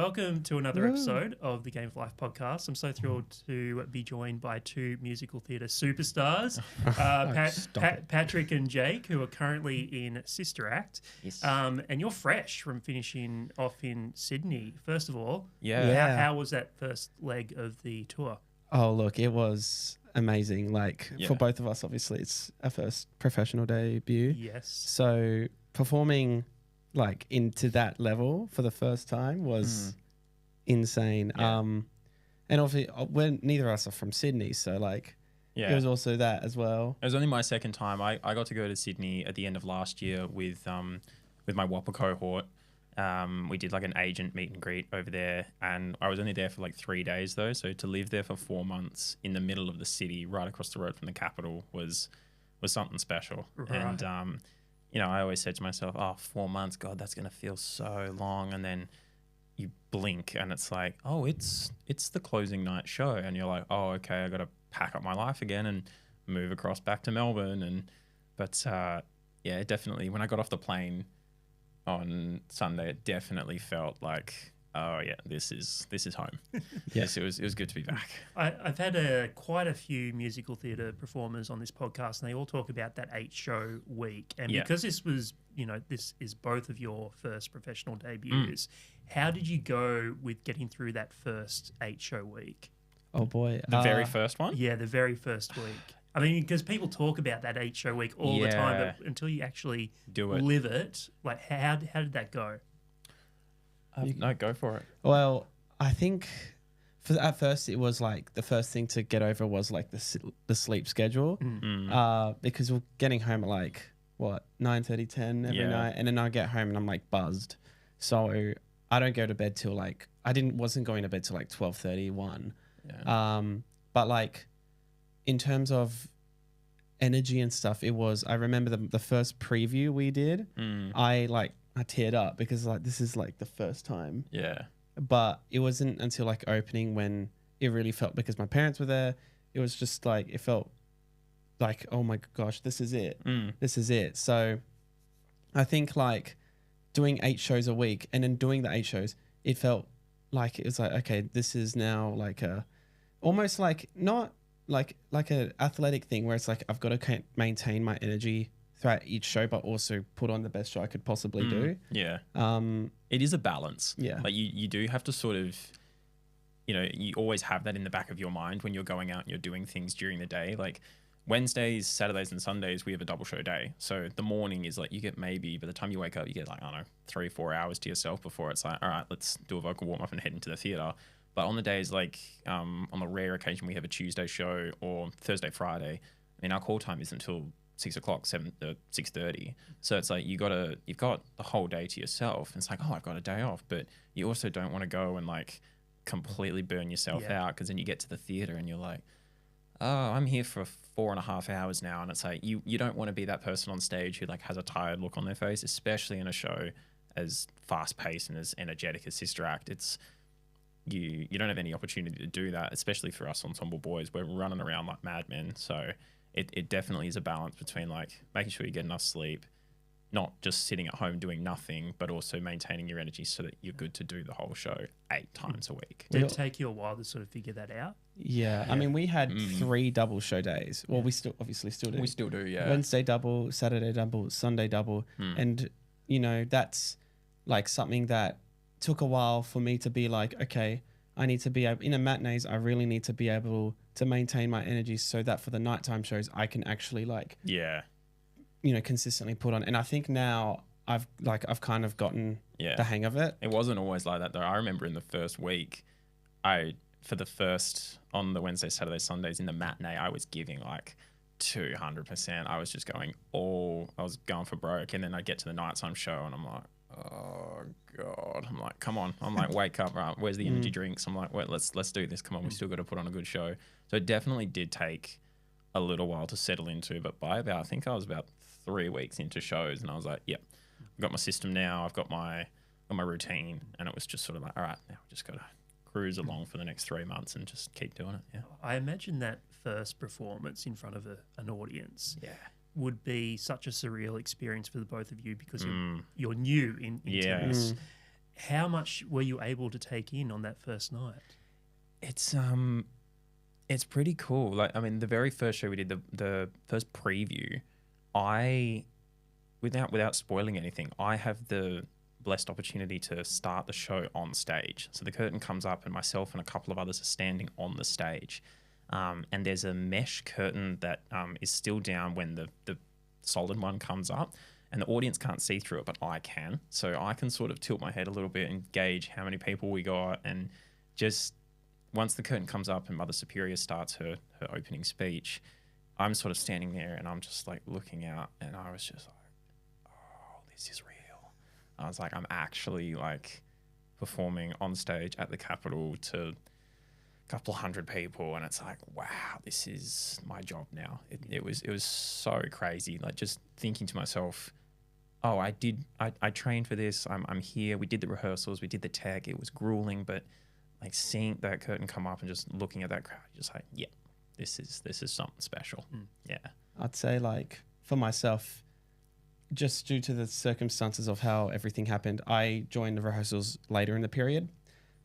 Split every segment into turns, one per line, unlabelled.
welcome to another episode of the Game of Life podcast. I'm so thrilled to be joined by two musical theatre superstars, Patrick and Jake, who are currently in Sister Act.
Yes.
And you're fresh from finishing off in Sydney. First of all,
Yeah.
how was that first leg of the tour?
Oh, look, it was amazing. For both of us, obviously, it's our first professional debut.
Yes.
So performing into that level for the first time was insane.
Yeah.
And obviously, neither of us are from Sydney, so it was also that as well.
It was only my second time. I got to go to Sydney at the end of last year with my Whopper cohort. We did an agent meet and greet over there, and I was only there for 3 days though. So to live there for 4 months in the middle of the city, right across the road from the capital, was something special.
Right.
And I always said to myself, "Oh, 4 months, God, that's gonna feel so long." And then you blink, and it's like, "Oh, it's the closing night show," and you're like, "Oh, okay, I got to pack up my life again and move across back to Melbourne." But definitely when I got off the plane on Sunday, it definitely felt like, oh yeah, this is home. Yes, it was good to be back.
I've had quite a few musical theatre performers on this podcast, and they all talk about that 8-show week. And because this was, this is both of your first professional debuts, how did you go with getting through that first 8-show week?
Oh boy,
the very first one.
Yeah, the very first week. I mean, because people talk about that 8-show week all the time, but until you actually live it, how did that go?
No, go for it.
Well, I think at first it was the first thing to get over was the sleep schedule, because we're getting home at 9:30, 10 every night, and then I get home and I'm buzzed, so I don't go to bed till wasn't going to bed till 12:30, 1. But in terms of energy and stuff, I remember the first preview we did, I teared up because this is the first time.
Yeah.
But it wasn't until opening when it really felt, because my parents were there. It was just it felt oh my gosh, this is it. This is it. So I think doing 8 shows a week and then doing the 8 shows, it felt it was okay, this is now almost not like an athletic thing where it's I've got to maintain my energy throughout each show, but also put on the best show I could possibly do.
Yeah. It is a balance.
Yeah.
You do have to sort of, you always have that in the back of your mind when you're going out and you're doing things during the day. Wednesdays, Saturdays and Sundays, we have a double show day. So the morning is you get maybe, by the time you wake up, you get 3 or 4 hours to yourself before it's all right, let's do a vocal warm up and head into the theatre. But on the days on the rare occasion we have a Tuesday show or Thursday, Friday, our call time is until 6 o'clock, 6:30. So it's you've got the whole day to yourself. And it's I've got a day off, but you also don't want to go and completely burn yourself out, because then you get to the theatre and you're oh, I'm here for 4.5 hours now. And it's you don't want to be that person on stage who has a tired look on their face, especially in a show as fast paced and as energetic as Sister Act. It's you don't have any opportunity to do that, especially for us ensemble boys. We're running around like madmen. So it definitely is a balance between making sure you get enough sleep, not just sitting at home doing nothing, but also maintaining your energy so that you're good to do the whole show 8 times a week.
Did it take you a while to sort of figure that out?
Yeah. I mean, we had 3 double show days. Well, we still do.
We still do, yeah.
Wednesday double, Saturday double, Sunday double. And, that's something that took a while for me to be okay, I need to be able, in a matinees, I really need to be able to maintain my energy so that for the nighttime shows, I can actually consistently put on. And I think now I've kind of gotten the hang of it.
It wasn't always like that though. I remember in the first week, on the Wednesday, Saturday, Sundays in the matinee, I was giving 200%. I was just I was going for broke. And then I get to the nighttime show and I'm oh God, I'm come on, wake up, right? Where's the energy drinks? I'm wait, let's do this. Come on, we still got to put on a good show. So it definitely did take a little while to settle into, but by I think I was about 3 weeks into shows and I was yep, I've got my system now. I've got my routine, and it was just sort of all right, now we just got to cruise along for the next 3 months and just keep doing it. Yeah.
I imagine that first performance in front of an audience would be such a surreal experience for the both of you, because you're new into this. how much were you able to take in on that first night?
It's pretty cool. Like, I mean, the very first show we did, the first preview, without spoiling anything, I have the blessed opportunity to start the show on stage. So the curtain comes up and myself and a couple of others are standing on the stage. And there's a mesh curtain that is still down when the solid one comes up, and the audience can't see through it, but I can. So I can sort of tilt my head a little bit and gauge how many people we got, and just once the curtain comes up and Mother Superior starts her opening speech, I'm sort of standing there and I'm just like looking out, and I was just like, oh, this is real. I was like, I'm actually like performing on stage at the Capitol to a couple hundred people, and it's like, wow, this is my job now. It was so crazy. Like, just thinking to myself, oh, I trained for this. I'm here. We did the rehearsals. We did the tech. It was grueling, but like seeing that curtain come up and just looking at that crowd, just like, yeah, this is something special. Yeah.
I'd say, like, for myself, just due to the circumstances of how everything happened, I joined the rehearsals later in the period.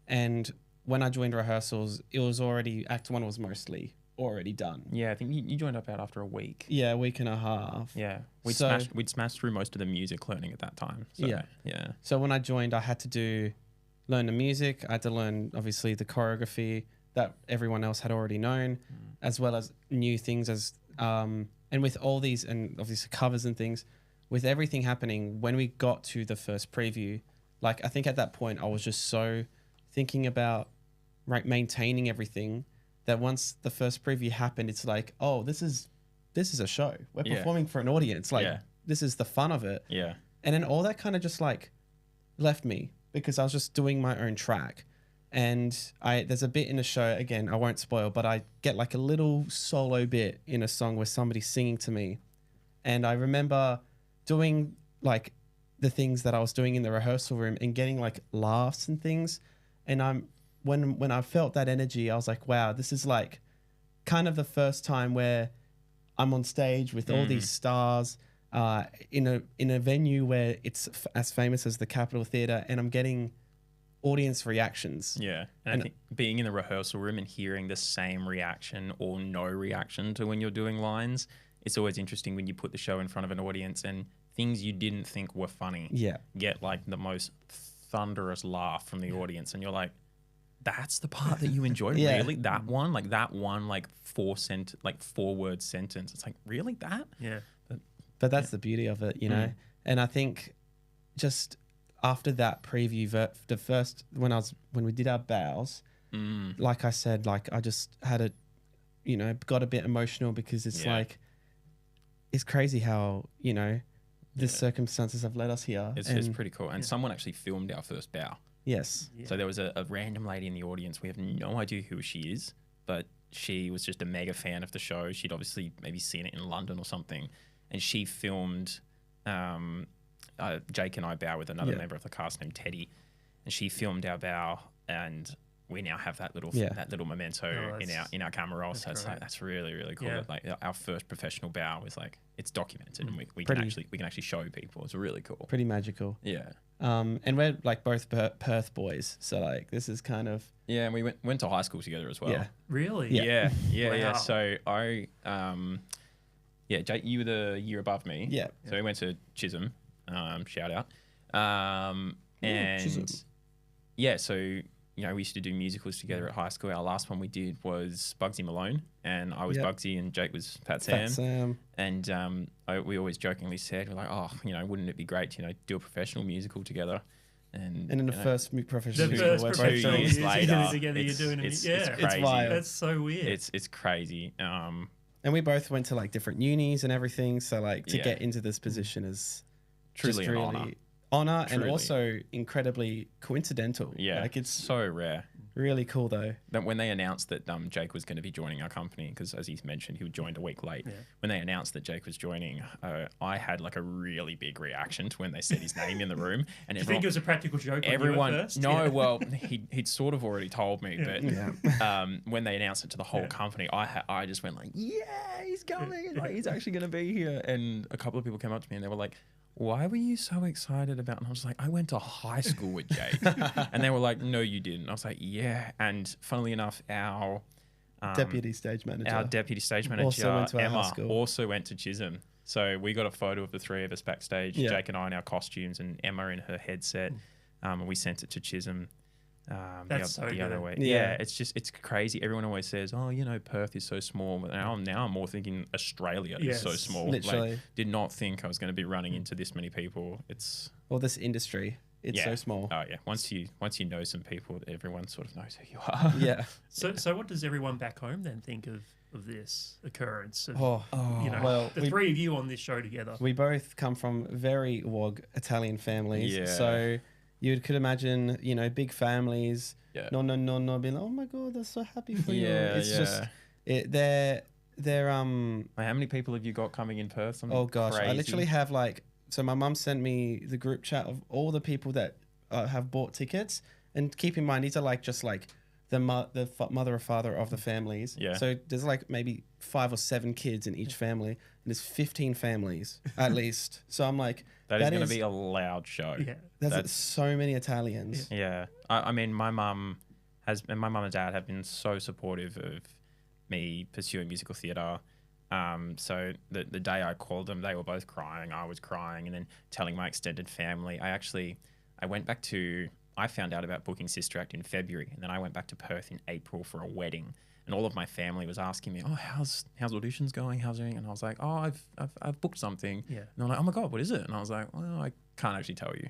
And when I joined rehearsals, it was already, Act 1 was mostly already done.
Yeah, I think you joined up out after a week.
Yeah, a week and a half.
Yeah. We'd smashed through most of the music learning at that time. So, yeah.
So when I joined, I had to learn the music. I had to learn, obviously, the choreography that everyone else had already known, as well as new things. And with all these, and obviously covers and things, with everything happening, when we got to the first preview, like, I think at that point I was just so thinking about maintaining everything that once the first preview happened, it's like, oh, this is a show. We're performing for an audience. Like, this is the fun of it.
Yeah.
And then all that kind of just like left me, because I was just doing my own track. And there's a bit in the show, again, I won't spoil, but I get like a little solo bit in a song where somebody's singing to me. And I remember doing like the things that I was doing in the rehearsal room and getting like laughs and things. And when I felt that energy, I was like, wow, this is like kind of the first time where I'm on stage with all these stars in a venue where it's as famous as the Capitol Theatre, and I'm getting audience reactions.
Yeah. And I think being in the rehearsal room and hearing the same reaction or no reaction to when you're doing lines, it's always interesting when you put the show in front of an audience and things you didn't think were funny get like the most thunderous laugh from the audience, and you're like, that's the part that you enjoyed? Really? That one? Like that one, like 4-word sentence. It's like, really, that?
Yeah.
But that's the beauty of it, you know? And I think just after that preview, the first, when we did our bows, like I said, like I just had got a bit emotional, because it's like, it's crazy how, the circumstances have led us here.
It's pretty cool. And someone actually filmed our first bow.
Yes.
Yeah. So there was a random lady in the audience. We have no idea who she is, but she was just a mega fan of the show. She'd obviously maybe seen it in London or something. And she filmed Jake and I bow with another member of the cast named Teddy. And she filmed our bow, and we now have that little memento in our camera roll. So it's like, that's really, really cool.
Yeah.
Like our first professional bow was like, it's documented and we can actually show people. It's really cool.
Pretty magical.
Yeah.
And we're like both Perth boys, so like this is kind of
and we went to high school together as well.
Yeah.
Really?
Yeah. So I Jake, you were the year above me.
Yeah.
So we went to Chisholm. Shout out. And
Chisholm.
Yeah, so we used to do musicals together at high school. Our last one we did was Bugsy Malone, and I was Bugsy and Jake was Fat Sam. And we always jokingly said, we're like, oh, wouldn't it be great to do a professional musical together? And
in the first professional musical,
we're 2 years later, together,
it's crazy.
It's wild. That's so weird.
It's crazy.
And we both went to like different unis and everything, so like to get into this position is
truly an
honor, and also incredibly coincidental.
Yeah,
like it's
so rare.
Really cool though.
That when they announced that Jake was going to be joining our company, because as he mentioned, he joined a week late. Yeah. When they announced that Jake was joining, I had like a really big reaction to when they said his name in the room. And
you think it was a practical joke?
Everyone,
first?
No, well, he'd sort of already told me, but when they announced it to the whole company, I just went like, yeah, he's coming, like he's actually going to be here. And a couple of people came up to me and they were like, why were you so excited about? And I was like, I went to high school with Jake. And they were like, no, you didn't. I was like, yeah. And funnily enough, our
deputy stage manager
also
went to our high
Emma
school.
also went to Chisholm. So we got a photo of the three of us backstage,
Yeah.
Jake and I in our costumes and Emma in her headset. And we sent it to Chisholm the other way. Yeah, it's crazy. Everyone always says, oh, you know, Perth is so small. But now I'm more thinking Australia is so small.
Literally.
Like, did not think I was going to be running into this many people.
This industry. It's so small.
Oh yeah. Once you know some people, everyone sort of knows who you are.
Yeah.
So what does everyone back home then think of this occurrence? Of, the three of you on this show together.
We both come from very wog Italian families.
Yeah.
So you could imagine, big families.
Yeah.
No, being like, oh my God, they're so happy for you.
Yeah,
It's just, they're
How many people have you got coming in Perth? Something
oh gosh,
crazy?
I literally have so my mum sent me the group chat of all the people that have bought tickets. And keep in mind, these are just the mother or father of the families.
Yeah.
So there's maybe 5 or 7 kids in each family, and there's 15 families at least. So I'm like,
that is going to be a loud show.
Yeah.
That's so many Italians.
Yeah. I mean, my mum and dad have been so supportive of me pursuing musical theatre. So the day I called them, they were both crying. I was crying, and then telling my extended family. I found out about booking Sister Act in February, and then I went back to Perth in April for a wedding, and all of my family was asking me, "Oh, how's auditions going? How's everything?" And I was like, "Oh, I've booked something."
Yeah.
And they're like, "Oh my God, what is it?" And I was like, "Well, I can't actually tell you."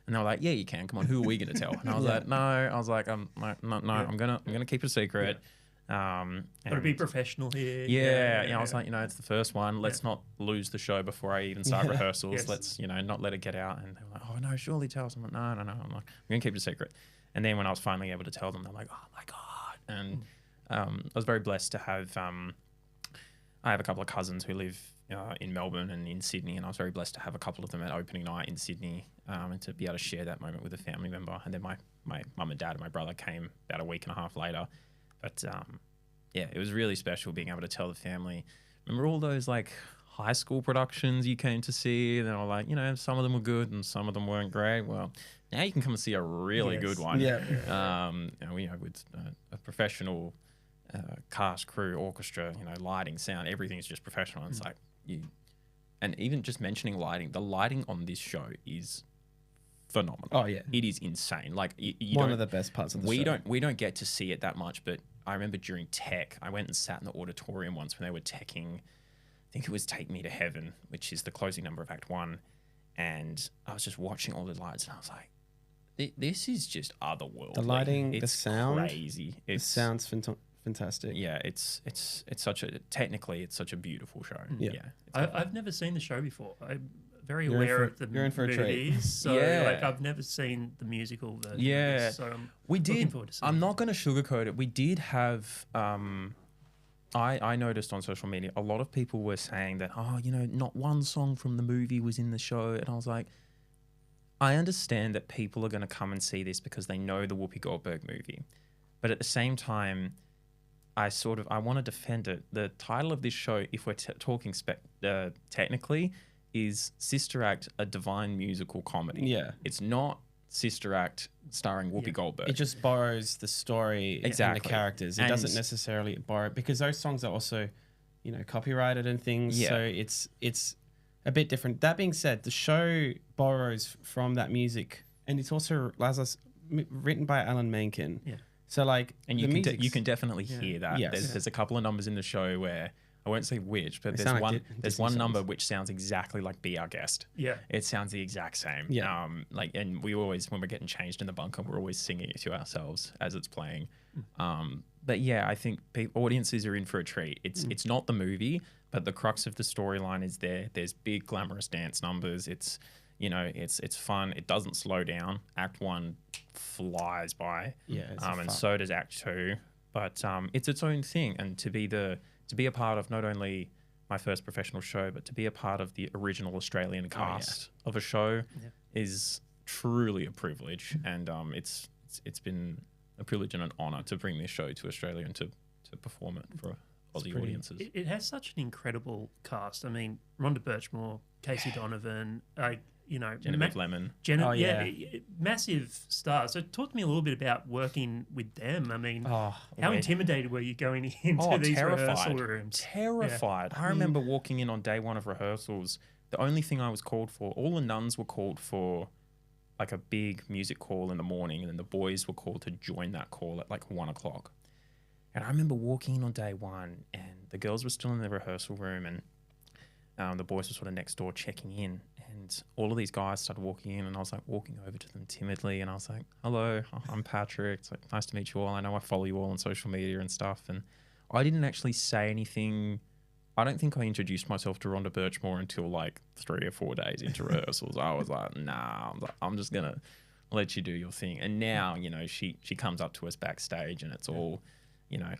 And they were like, "Yeah, you can. Come on, who are we going to tell?" And I was like, "No." I was like, no, I'm gonna keep it a secret."
Gotta be professional here.
Yeah. I was like, it's the first one. Let's not lose the show before I even start rehearsals.
Yes.
Let's, not let it get out. And they were like, oh no, surely tell us. I'm like, no. I'm like, I'm gonna keep it a secret. And then when I was finally able to tell them, they're like, oh my God. And I was very blessed to have. I have a couple of cousins who live in Melbourne and in Sydney, and I was very blessed to have a couple of them at opening night in Sydney, and to be able to share that moment with a family member. And then my mum and dad and my brother came about a week and a half later. But it was really special being able to tell the family. Remember all those high school productions you came to see? And they were like, some of them were good and some of them weren't great. Well, now you can come and see a really good one.
Yeah.
With a professional cast, crew, orchestra, lighting, sound, everything's just professional. It's and even just mentioning lighting, the lighting on this show is phenomenal.
Oh yeah,
it is insane.
One of the best parts of the show.
We don't get to see it that much, but I remember during tech, I went and sat in the auditorium once when they were teching. I think it was "Take Me to Heaven," which is the closing number of Act 1, and I was just watching all the lights, and I was like, "This is just otherworldly."
The lighting,
it's
the sound,
crazy.
It sounds fantastic.
Yeah, it's such a beautiful show.
Yeah.
I've never seen the show before. I'm very
You're
aware of the
you're in for a treat.
movies, so I've never seen the musical version. Of this, so I'm looking forward to seeing
I'm
it.
not going to sugarcoat it. We did have. I noticed on social media a lot of people were saying that not one song from the movie was in the show, and I was like, I understand that people are going to come and see this because they know the Whoopi Goldberg movie, but at the same time, I want to defend it. The title of this show, if we're talking technically, is Sister Act, a divine musical comedy.
Yeah.
It's not Sister Act starring Whoopi Goldberg.
It just borrows the story and the characters. It doesn't necessarily borrow, because those songs are also, copyrighted and things.
Yeah.
So it's a bit different. That being said, the show borrows from that music, and it's also written by Alan Menken.
Yeah.
So
and you can definitely hear that.
Yes.
There's a couple of numbers in the show where I won't say which, but
They
there's
sound
one
like
there's
Disney
one
songs.
number which sounds exactly like "Be Our Guest."
Yeah.
It sounds the exact same.
Yeah.
And we always, when we're getting changed in the bunker, we're always singing it to ourselves as it's playing. But yeah, I think audiences are in for a treat. It's not the movie, but the crux of the storyline is there. There's big glamorous dance numbers. It's fun. It doesn't slow down. Act 1 flies by.
Yeah.
And so does Act 2. But it's its own thing, and to be a part of not only my first professional show, but to be a part of the original Australian cast of a show is truly a privilege. And it's been a privilege and an honour to bring this show to Australia and to perform it for Aussie audiences.
It has such an incredible cast. I mean, Rhonda Birchmore, Casey Donovan,
Genevieve Lemon.
Massive stars. So talk to me a little bit about working with them. I mean, how
wait.
intimidated were you going into these rehearsal rooms?
Terrified. I remember walking in on day one of rehearsals. The only thing I was called for, all the nuns were called for like a big music call in the morning, and then the boys were called to join that call at like 1 o'clock. And I remember walking in on day one, and the girls were still in the rehearsal room, and the boys were sort of next door checking in. And all of these guys started walking in, and I was like walking over to them timidly, and I was like, "Hello, I'm Patrick. It's like nice to meet you all. I know I follow you all on social media and stuff." And I didn't actually say anything. I don't think I introduced myself to Rhonda Birchmore until like 3 or 4 days into rehearsals. I was like, "Nah, I'm just gonna let you do your thing." And now, she comes up to us backstage, and it's all,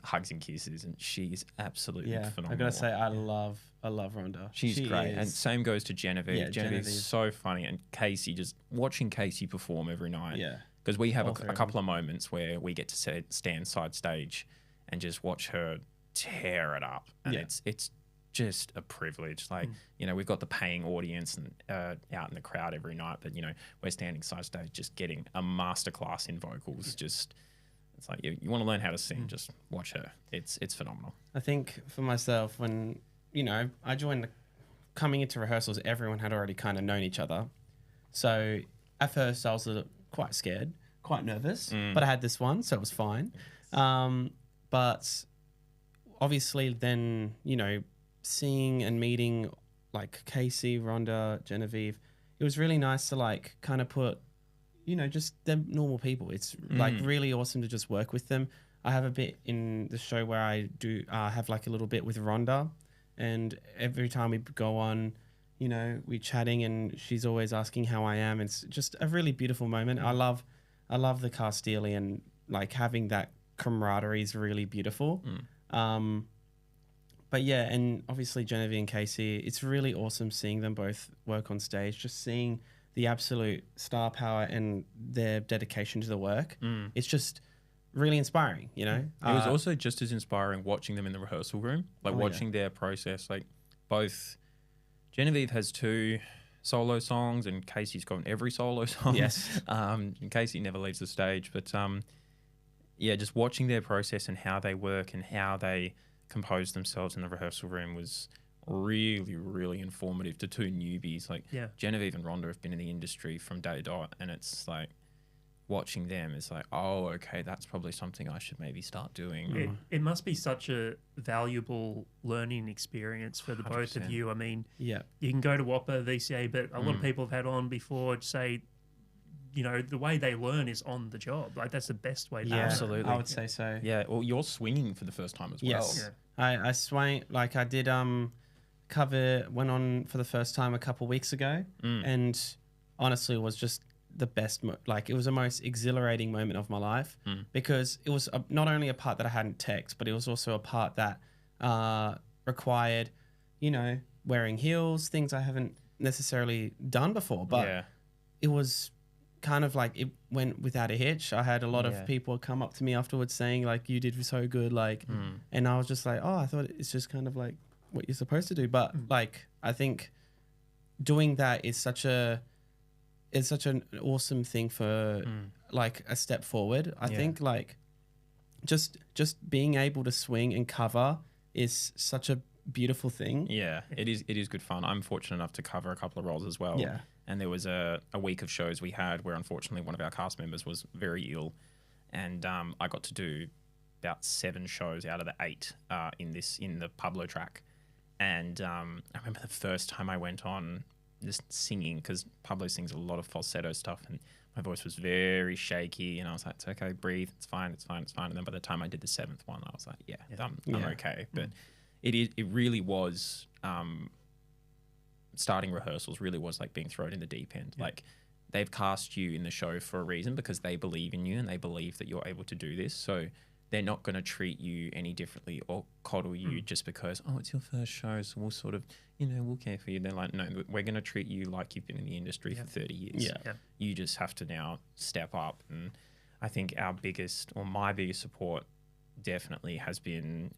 hugs and kisses, and she's absolutely phenomenal.
I gotta say, I love Rhonda.
She's great. And same goes to Genevieve.
Yeah,
Genevieve's so funny. And Casey, just watching Casey perform every night.
Yeah.
Because we have a couple of moments where we get to stand side stage and just watch her tear it up. And it's just a privilege. Like, we've got the paying audience and out in the crowd every night, but, we're standing side stage just getting a masterclass in vocals. Just... It's like you want to learn how to sing, just watch her. It's phenomenal.
I think for myself, when, I joined coming into rehearsals, everyone had already kind of known each other. So at first I was quite scared, quite nervous, but I had this one, so it was fine. But obviously then, seeing and meeting like Casey, Rhonda, Genevieve, it was really nice to like kind of put, just them normal people. It's like really awesome to just work with them. I have a bit in the show where I do have like a little bit with Rhonda, and every time we go on, we're chatting and she's always asking how I am. It's just a really beautiful moment. I love the cast dearly, and like having that camaraderie is really beautiful. But yeah, and obviously Genevieve and Casey, it's really awesome seeing them both work on stage, just seeing the absolute star power and their dedication to the work. It's just really inspiring, It
was also just as inspiring watching them in the rehearsal room, like watching their process. Like both Genevieve has 2 solo songs and Casey's got every solo song.
Yes.
And Casey never leaves the stage, but just watching their process and how they work and how they compose themselves in the rehearsal room was really, really informative to 2 newbies. Like Genevieve and Rhonda have been in the industry from day dot, and it's like watching them is like, oh, okay, that's probably something I should maybe start doing.
It must be such a valuable learning experience for the 100%. Both of you. I mean, you can go to WAPA, VCA, but a lot of people have had on before say, the way they learn is on the job. Like that's the best way to learn.
Absolutely.
I would say so.
Yeah, well, you're swinging for the first time as well.
Yes. I swang, like I did went on for the first time a couple weeks ago, and honestly it was just the best it was the most exhilarating moment of my life, because it was not only a part that I hadn't teched, but it was also a part that required wearing heels, things I haven't necessarily done before, but it was kind of like it went without a hitch. I had a lot of people come up to me afterwards saying like, you did so good, like and I was just like, oh, I thought it's just kind of like what you're supposed to do, but like I think doing that is such an awesome thing for like a step forward. I think like just being able to swing and cover is such a beautiful thing.
It is good fun. I'm fortunate enough to cover a couple of roles as well, and there was a week of shows we had where unfortunately one of our cast members was very ill, and I got to do about 7 shows out of the 8 in the Pablo track. And I remember the first time I went on just singing, because Pablo sings a lot of falsetto stuff, and my voice was very shaky, and I was like, it's okay, breathe, it's fine. And then by the time I did the 7th one, I was like, I'm okay. But it really was, starting rehearsals really was like being thrown in the deep end. Like they've cast you in the show for a reason, because they believe in you and they believe that you're able to do this. So they're not going to treat you any differently or coddle you just because, oh, it's your first show, so we'll sort of, we'll care for you. They're like, no, we're going to treat you like you've been in the industry for 30 years. You just have to now step up. And I think my biggest support definitely has been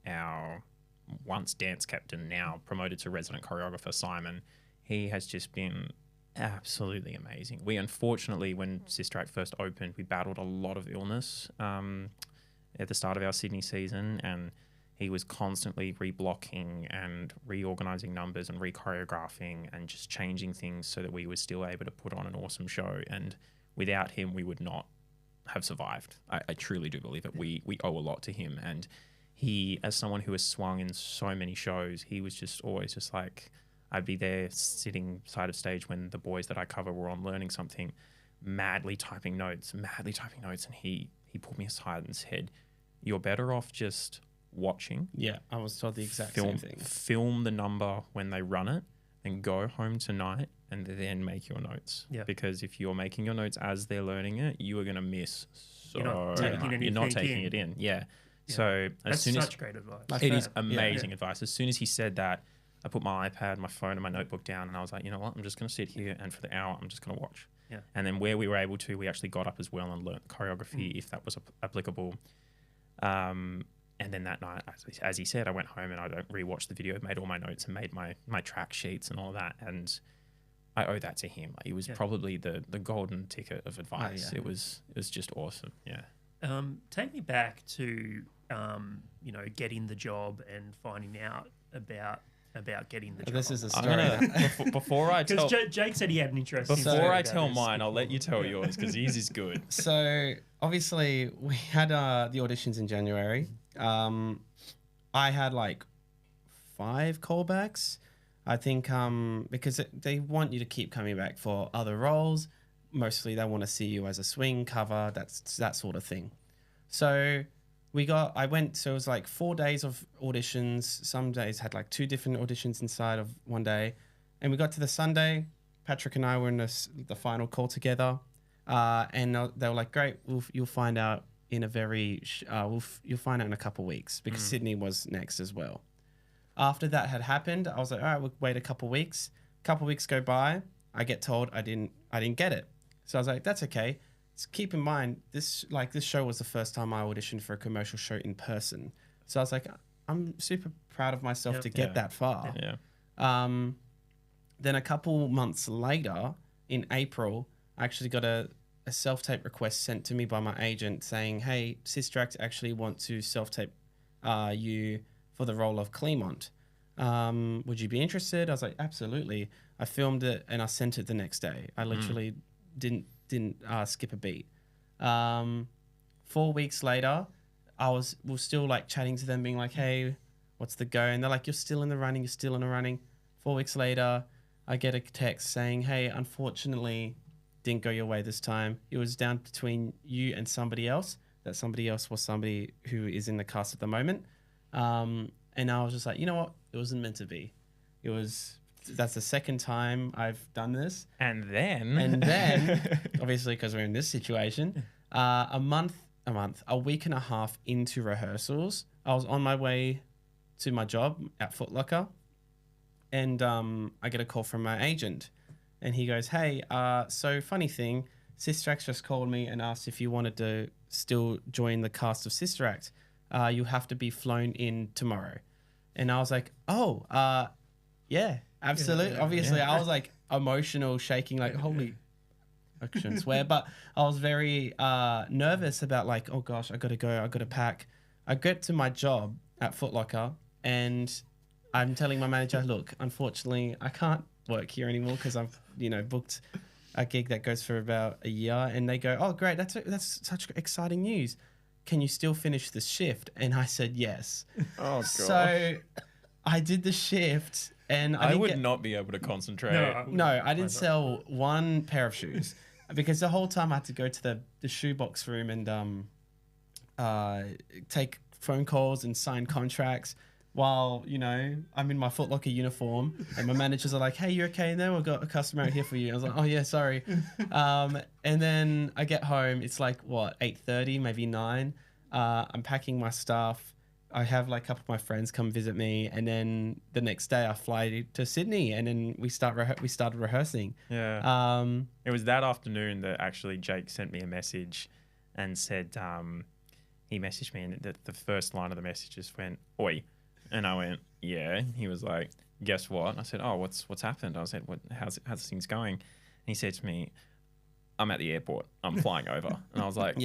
once dance captain, now promoted to resident choreographer, Simon. He has just been absolutely amazing. We unfortunately, when Sister Act first opened, we battled a lot of illness at the start of our Sydney season, and he was constantly reblocking and reorganizing numbers and re-choreographing and just changing things so that we were still able to put on an awesome show. And without him, we would not have survived. I truly do believe it. We owe a lot to him. And he, as someone who has swung in so many shows, he was just always just like, I'd be there sitting side of stage when the boys that I cover were on learning something, madly typing notes. And he pulled me aside and said, you're better off just watching.
Yeah, I was told the exact same thing.
Film the number when they run it and go home tonight and then make your notes.
Yeah.
Because if you're making your notes as they're learning it, you are going to miss so
You're not taking
much. You're not taking it in. Yeah.
Yeah.
So
That's such great advice.
It is amazing advice. As soon as he said that, I put my iPad, my phone, and my notebook down, and I was like, you know what? I'm just going to sit here, and for the hour, I'm just going to watch.
Yeah.
And then where we were able to, we actually got up as well and learnt choreography if that was applicable. And then that night, as he said, I went home and I rewatched the video, made all my notes and made my track sheets and all that. And I owe that to him. Like, he was probably the golden ticket of advice.
Oh, yeah.
It was just awesome. Yeah.
Take me back to getting the job and finding out about getting the job.
This is a
I'm
story.
gonna before I tell
because Jake said he had an interesting.
before I tell mine, I'll let you tell yours because his is good.
So obviously we had the auditions in January. I had like 5 callbacks. I think because they want you to keep coming back for other roles. Mostly they want to see you as a swing cover, that sort of thing. So I went, so it was like 4 days of auditions. Some days had like 2 different auditions inside of one day. And we got to the Sunday, Patrick and I were in the final call together. And they were like, great, you'll find out in a you'll find out in a couple of weeks, because Sydney was next as well. After that had happened, I was like, all right, we'll wait a couple of weeks. A couple of weeks go by, I get told I didn't get it. So I was like, that's okay. Just keep in mind, this show was the first time I auditioned for a commercial show in person. So I was like, I'm super proud of myself to get that far.
Yeah.
Then a couple months later, in April, I actually got a self-tape request sent to me by my agent saying, hey, Sister Act actually want to self-tape you for the role of Clemont. Would you be interested? I was like, absolutely. I filmed it and I sent it the next day. I literally didn't skip a beat. 4 weeks later, we're still like chatting to them, being like, hey, what's the go? And they're like, you're still in the running. 4 weeks later, I get a text saying, hey, unfortunately, didn't go your way this time. It was down between you and somebody else. That somebody else was somebody who is in the cast at the moment. And I was just like, you know what? It wasn't meant to be. That's the second time I've done this.
And then,
obviously, because we're in this situation, a week and a half into rehearsals, I was on my way to my job at Foot Locker, and I get a call from my agent, and he goes, hey, so funny thing, Sister Act just called me and asked if you wanted to still join the cast of Sister Act. You have to be flown in tomorrow. And I was like, oh, yeah, absolutely. Yeah, obviously, I was like emotional, shaking, like, holy, I shouldn't swear, but I was very nervous about like, oh gosh, I got to go, I got to pack. I get to my job at Foot Locker and I'm telling my manager, look, unfortunately, I can't work here anymore because I've, booked a gig that goes for about a year. And they go, oh, great, that's such exciting news. Can you still finish the shift? And I said yes.
Oh, God.
So I did the shift and
I would not be able to concentrate.
No, I didn't sell one pair of shoes because the whole time I had to go to the shoebox room and take phone calls and sign contracts while, I'm in my Foot Locker uniform and my managers are like, hey, you okay in there? We've got a customer out here for you. I was like, oh yeah, sorry. And then I get home, it's like, 8:30, maybe 9. I'm packing my stuff. I have like a couple of my friends come visit me. And then the next day I fly to Sydney and then we started rehearsing.
Yeah. It was that afternoon that actually Jake sent me a message and said, he messaged me and the first line of the message just went, oi. And I went, yeah. He was like, guess what? And I said, oh, what's happened? I said, how's things going? And he said to me, I'm at the airport. I'm flying over. And I was like,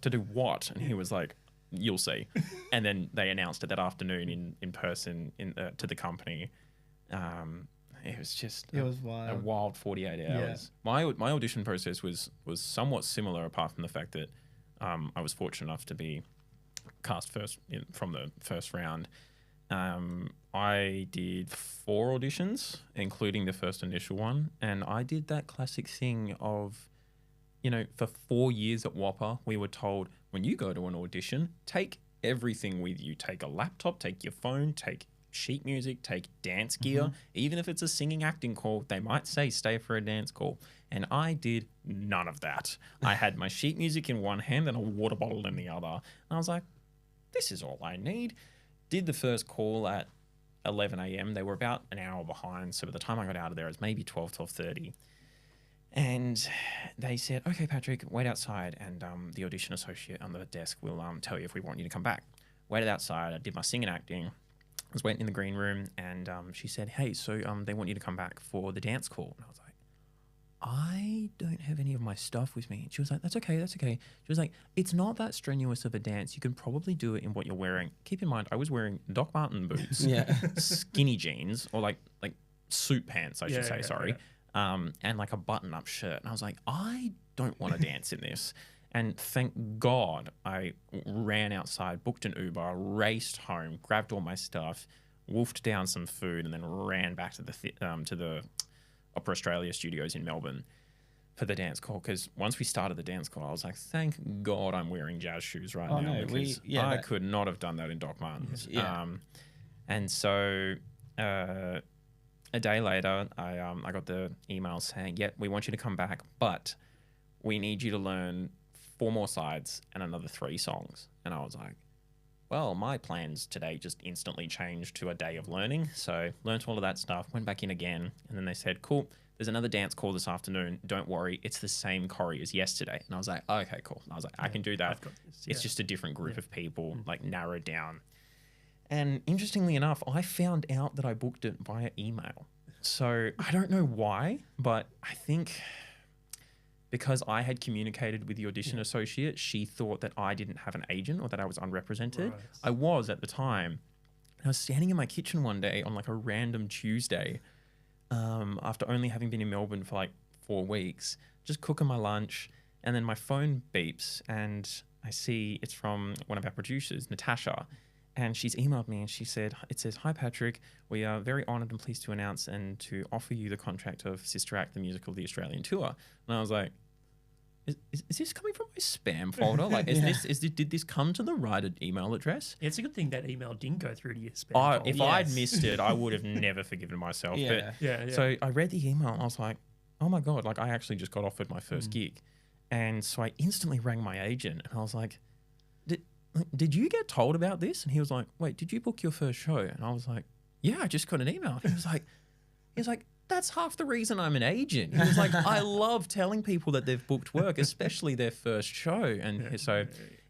to do what? And he was like, you'll see. And then they announced it that afternoon in person to the company. It was just
it was wild.
A wild 48 hours. My audition process was somewhat similar, apart from the fact that I was fortunate enough to be cast first from the first round. I did 4 auditions, including the first initial one, and I did that classic thing of, for 4 years at Whopper, we were told, when you go to an audition, take everything with you. Take a laptop, take your phone, take sheet music, take dance gear. Even if it's a singing acting call, they might say stay for a dance call. And I did none of that. I had my sheet music in one hand and a water bottle in the other. And I was like, this is all I need. Did the first call at 11 a.m. They were about an hour behind. So by the time I got out of there, it was maybe 12:30. And they said, okay, Patrick, wait outside. And the audition associate on the desk will tell you if we want you to come back. Waited outside. I did my singing acting. I was waiting in the green room, and she said, hey, so they want you to come back for the dance call. And I was like, I don't have any of my stuff with me. And she was like, that's okay. She was like, it's not that strenuous of a dance. You can probably do it in what you're wearing. Keep in mind, I was wearing Doc Marten boots, skinny jeans, or like suit pants, I should say, sorry, and like a button-up shirt. And I was like, I don't want to dance in this. And thank God I ran outside, booked an Uber, raced home, grabbed all my stuff, wolfed down some food, and then ran back to the Opera Australia studios in Melbourne for the dance call. Because once we started the dance call, I was like, thank God I'm wearing jazz shoes right now.
No,
because I could not have done that in Doc Martens. And so a day later, I got the email saying, we want you to come back, but we need you to learn 4 more sides and another 3 songs. And I was like, well, my plans today just instantly changed to a day of learning. So learned all of that stuff, went back in again. And then they said, cool, there's another dance call this afternoon. Don't worry, it's the same choreo as yesterday. And I was like, okay, cool. And I was like, I can do that. It's just a different group of people, like narrowed down. And interestingly enough, I found out that I booked it via email. So I don't know why, but I think because I had communicated with the audition associate, she thought that I didn't have an agent or that I was unrepresented. Right. I was at the time. I was standing in my kitchen one day on like a random Tuesday after only having been in Melbourne for like 4 weeks, just cooking my lunch, and then my phone beeps and I see it's from one of our producers, Natasha, and she's emailed me and she said, it says, hi Patrick, we are very honoured and pleased to announce and to offer you the contract of Sister Act, the musical, the Australian tour. And I was like, is this coming from my spam folder? Like, did this come to the right email address?
It's a good thing that email didn't go through to your spam folder.
If I'd missed it, I would have never forgiven myself. So I read the email and I was like, oh my God, like I actually just got offered my first gig. And so I instantly rang my agent and I was like, did you get told about this? And he was like, wait, did you book your first show? And I was like, yeah, I just got an email. He was like, that's half the reason I'm an agent. He was like, I love telling people that they've booked work, especially their first show. And so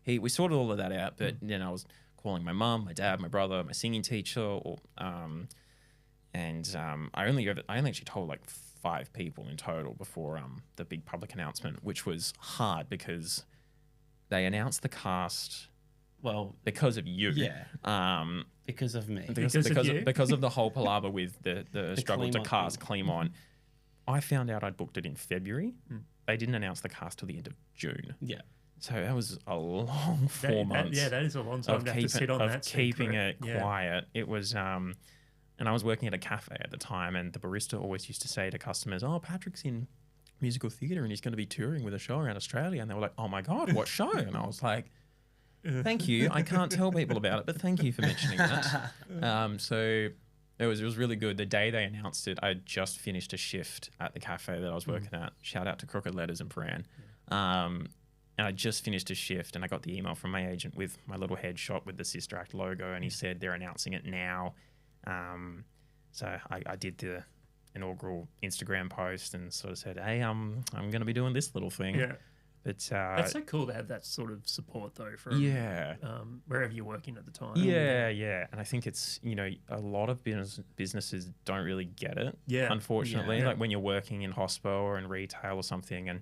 we sorted all of that out. But then I was calling my mum, my dad, my brother, my singing teacher, and I only actually told like 5 people in total before the big public announcement, which was hard because they announced the cast. Well, because of you. Yeah.
Because of me.
Because of the whole palaver with the struggle to cast Clemon. I found out I'd booked it in February. They didn't announce the cast till the end of June. Yeah. So that was a long 4 months.
That is a long time to have to sit on that.
Keeping it quiet. It was, and I was working at a cafe at the time, and the barista always used to say to customers, oh, Patrick's in musical theatre and he's going to be touring with a show around Australia. And they were like, oh my God, what show? And I was like, thank you. I can't tell people about it, but thank you for mentioning that. So it was really good. The day they announced it, I had just finished a shift at the cafe that I was working at. Shout out to Crooked Letters and Pran. And I just finished a shift and I got the email from my agent with my little headshot with the Sister Act logo, and he said they're announcing it now. So I did the inaugural Instagram post and sort of said, hey, I'm going to be doing this little thing. Yeah. But
That's so cool to have that sort of support though from wherever you're working at the time.
Yeah. And I think it's, a lot of businesses don't really get it, unfortunately.
Yeah.
Like when you're working in hospital or in retail or something, and,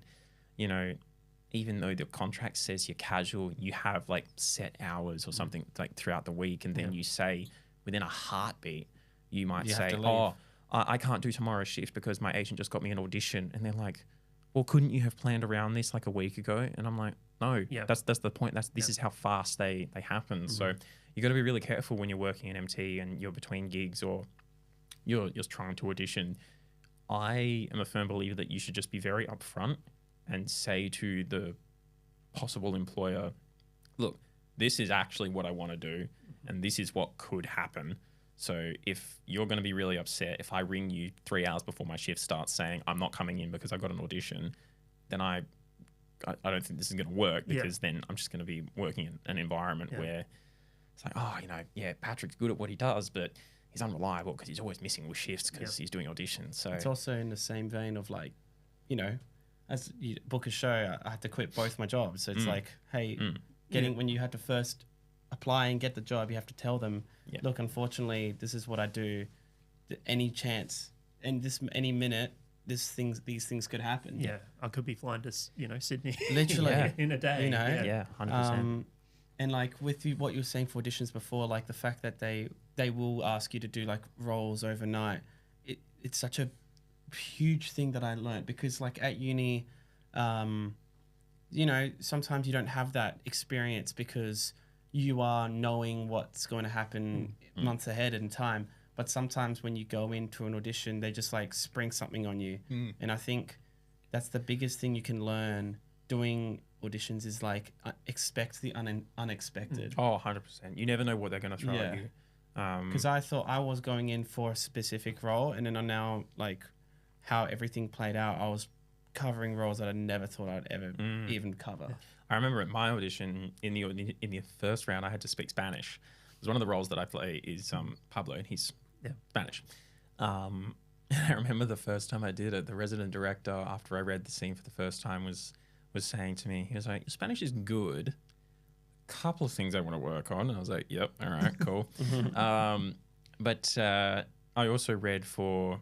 even though the contract says you're casual, you have like set hours or something like throughout the week, and then you say within a heartbeat, you might say, oh, I can't do tomorrow's shift because my agent just got me an audition. And they're like, well, couldn't you have planned around this like a week ago? And I'm like, no, that's the point. This is how fast they happen. So you got to be really careful when you're working in MT and you're between gigs or you're just trying to audition. I am a firm believer that you should just be very upfront and say to the possible employer, look, this is actually what I want to do, and this is what could happen. So if you're going to be really upset, if I ring you 3 hours before my shift starts saying I'm not coming in because I got an audition, then I don't think this is going to work, because then I'm just going to be working in an environment where it's like, oh, Patrick's good at what he does, but he's unreliable because he's always missing with shifts because he's doing auditions. So
it's also in the same vein of like, as you book a show, I had to quit both my jobs. So it's like, hey, when you had to first apply and get the job, you have to tell them, look, unfortunately, this is what I do. Any chance, and any minute, these things could happen.
Yeah, I could be flying to Sydney,
literally
in a day.
100%.
And like with what you were saying for auditions before, like the fact that they will ask you to do like roles overnight, it's such a huge thing that I learned, because like at uni, sometimes you don't have that experience because you are knowing what's going to happen months ahead in time. But sometimes when you go into an audition, they just like spring something on you. And I think that's the biggest thing you can learn doing auditions is like expect the unexpected.
Oh, 100%. You never know what they're going to throw at you.
Because I thought I was going in for a specific role, and then I'm now like how everything played out, I was covering roles that I never thought I'd ever even cover.
I remember at my audition in the first round, I had to speak Spanish. Because one of the roles that I play is Pablo, and he's Spanish. And I remember the first time I did it, the resident director, after I read the scene for the first time, was saying to me, he was like, Spanish is good. A couple of things I want to work on. And I was like, yep, all right, cool. But I also read for,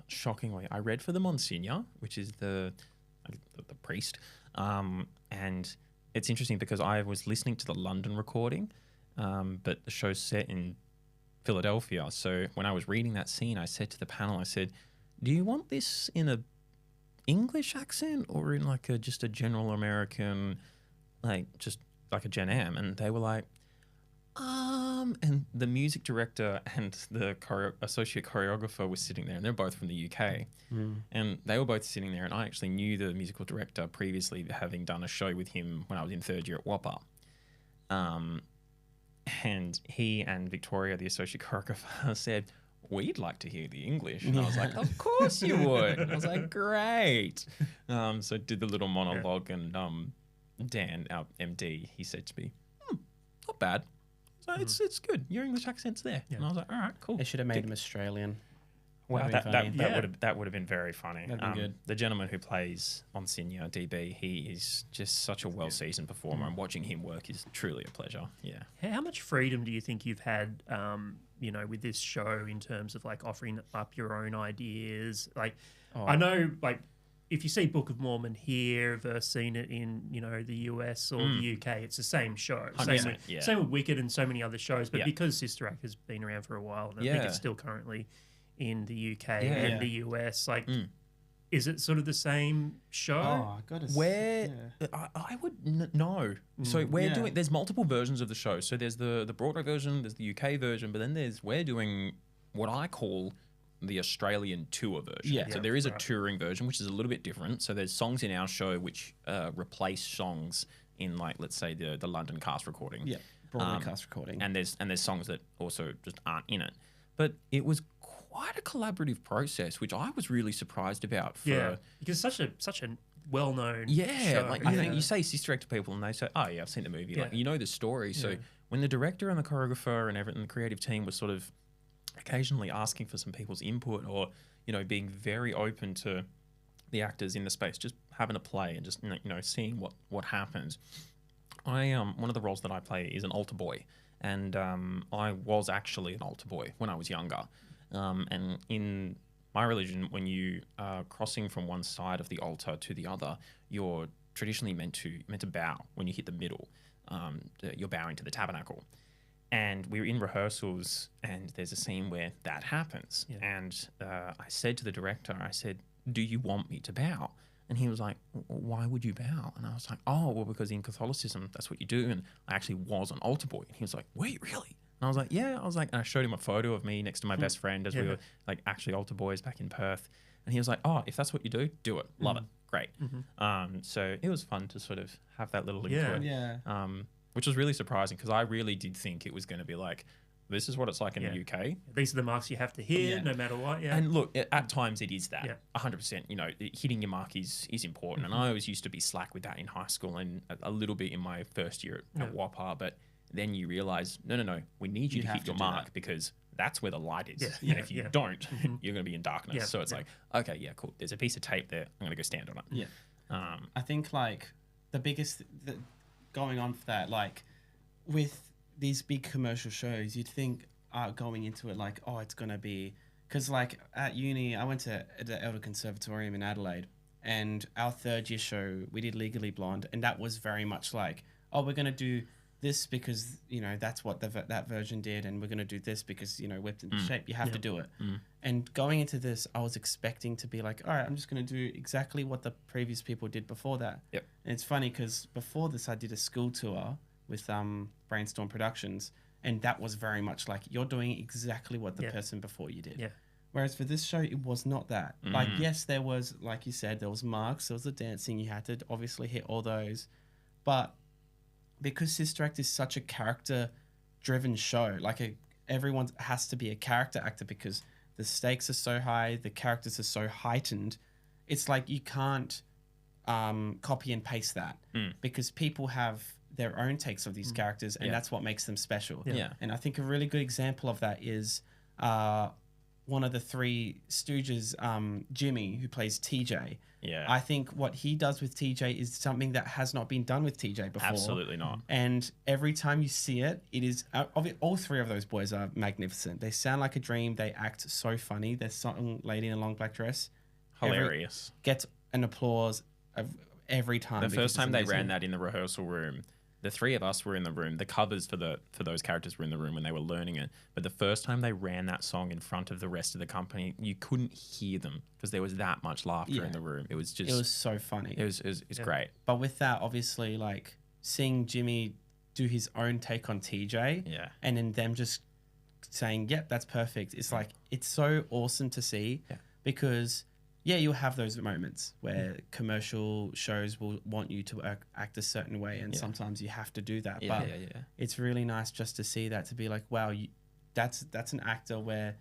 shockingly, I read for the Monsignor, which is the priest. And it's interesting because I was listening to the London recording, but the show's set in Philadelphia. So when I was reading that scene, I said to the panel, I said, do you want this in a English accent or in like just a general American, like just like a Gen Am? And they were like, and the music director and the associate choreographer were sitting there, and they're both from the UK. And they were both sitting there, and I actually knew the musical director previously, having done a show with him when I was in third year at Whopper. And he and Victoria, the associate choreographer, said, we'd like to hear the English. And I was like, of course you would. And I was like, great. So I did the little monologue, and Dan, our MD, he said to me, not bad. So it's good. Your English accent's there. And I was like, all right, cool.
They should have made him Australian.
Wow, that would have been very funny.
That'd been good.
The gentleman who plays Monsignor, DB, he is just such a well-seasoned performer, and watching him work is truly a pleasure. Yeah.
How much freedom do you think you've had, with this show in terms of like offering up your own ideas? Like, I know, like, if you see Book of Mormon here versus seeing it in, the US or the UK, it's the same show. Same with Wicked and so many other shows. But because Sister Act has been around for a while, and I think it's still currently in the UK and the US, like, is it sort of the same show?
Oh, I gotta
I would know. So we're doing, there's multiple versions of the show. So there's the Broadway version, there's the UK version, but then we're doing what I call the Australian tour version. So there is a touring version, which is a little bit different. So there's songs in our show which replace songs in, like, let's say the London cast recording. Yeah,
Broadway cast recording.
And there's songs that also just aren't in it. But it was quite a collaborative process, which I was really surprised about.
Because such a well-known
show. Like, I think you say Sister Act to people and they say, oh yeah, I've seen the movie. Like, you know the story. So when the director and the choreographer and everything, the creative team was sort of occasionally asking for some people's input, or being very open to the actors in the space, just having a play and just seeing what happens. One of the roles that I play is an altar boy, and I was actually an altar boy when I was younger. And in my religion, when you are crossing from one side of the altar to the other, you're traditionally meant to bow when you hit the middle. You're bowing to the tabernacle. And we were in rehearsals, and there's a scene where that happens. Yeah. And I said to the director, I said, "Do you want me to bow?" And he was like, "Why would you bow?" And I was like, "Oh, well, because in Catholicism, that's what you do." And I actually was an altar boy. And he was like, "Wait, really?" And I was like, "Yeah." I was like, and I showed him a photo of me next to my best friend as we were like actually altar boys back in Perth. And he was like, "Oh, if that's what you do it. Love it. Great." So it was fun to sort of have that little input.
Yeah.
Which was really surprising because I really did think it was going to be like, this is what it's like in the UK.
These are the marks you have to hit no matter what. Yeah.
And look, at times it is that. 100%. Hitting your mark is important. And I always used to be slack with that in high school and a little bit in my first year at WAPA. But then you realize, no, we need you to hit your mark because that's where the light is. And if you don't, you're going to be in darkness. So it's like, okay, yeah, cool. There's a piece of tape there. I'm going to go stand on it.
Yeah. I think like the biggest... going on for that, like with these big commercial shows, you'd think going into it like, oh, it's gonna be, because like at uni I went to the Elder Conservatorium in Adelaide, and our third year show we did Legally Blonde, and that was very much like, oh, we're gonna do this because that's what that version did, and we're gonna do this because Whipped into Shape, you have to do it. And going into this, I was expecting to be like, all right, I'm just gonna do exactly what the previous people did before that. And it's funny because before this I did a school tour with Brainstorm Productions, and that was very much like you're doing exactly what the person before you did. Whereas for this show, it was not that. Like, yes, there was, like you said, there was marks, there was the dancing, you had to obviously hit all those, but because Sister Act is such a character-driven show, like everyone has to be a character actor because the stakes are so high, the characters are so heightened. It's like you can't copy and paste that because people have their own takes of these characters, and that's what makes them special. And I think a really good example of that is one of the Three Stooges, Jimmy, who plays TJ. I think what he does with TJ is something that has not been done with TJ before.
Absolutely not.
And every time you see it, it is... all three of those boys are magnificent. They sound like a dream. They act so funny. Their song, Lady in a Long Black Dress,
hilarious.
Gets an applause every time.
The first time they ran that in the rehearsal room, the three of us were in the room. The covers for those characters were in the room when they were learning it. But the first time they ran that song in front of the rest of the company, you couldn't hear them because there was that much laughter in the room. It was just... It
was so funny.
It was great.
But with that, obviously, like, seeing Jimmy do his own take on TJ and then them just saying, yep, that's perfect. It's like, it's so awesome to see because... Yeah, you'll have those moments where commercial shows will want you to act a certain way, and sometimes you have to do that. But it's really nice just to see that, to be like, wow, that's an actor where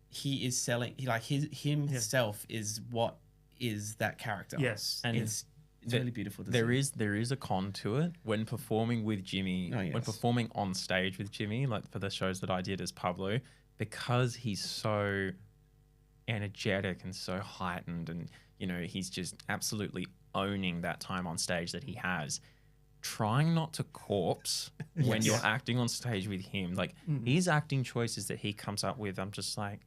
he is selling, himself is what is that character.
Yes,
and it's really beautiful to see.
There is a con to it when performing with Jimmy, when performing on stage with Jimmy, like for the shows that I did as Pablo, because he's so energetic and so heightened, and he's just absolutely owning that time on stage that he has. Trying not to corpse when you're acting on stage with him, like his acting choices that he comes up with, I'm just like,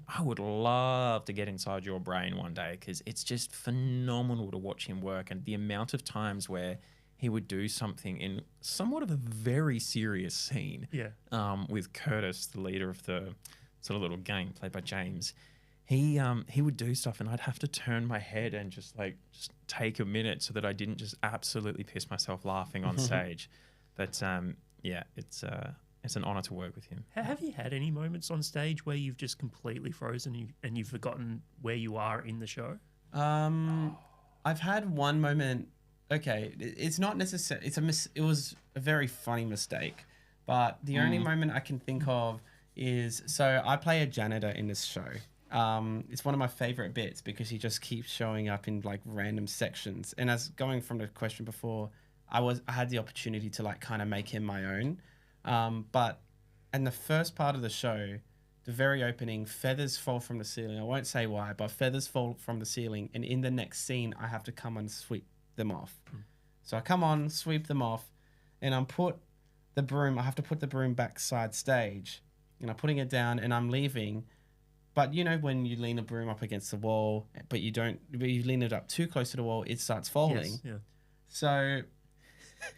I would love to get inside your brain one day because it's just phenomenal to watch him work, and the amount of times where he would do something in somewhat of a very serious scene with Curtis, the leader of the sort of little gang played by James. He would do stuff and I'd have to turn my head and just take a minute so that I didn't just absolutely piss myself laughing on stage. But it's an honor to work with him.
Have you had any moments on stage where you've just completely frozen and you've forgotten where you are in the show?
I've had one moment. Okay, it's not necessarily... It was a very funny mistake, but the only moment I can think of is, so I play a janitor in this show. It's one of my favorite bits because he just keeps showing up in like random sections. And as going from the question before, I had the opportunity to like kind of make him my own. But in the first part of the show, the very opening, feathers fall from the ceiling. I won't say why, but feathers fall from the ceiling. And in the next scene, I have to come and sweep them off. So I come on, sweep them off, and I have to put the broom backside stage. And I'm putting it down and I'm leaving. But you know, when you lean a broom up against the wall, but you lean it up too close to the wall, it starts falling.
Yes, yeah.
So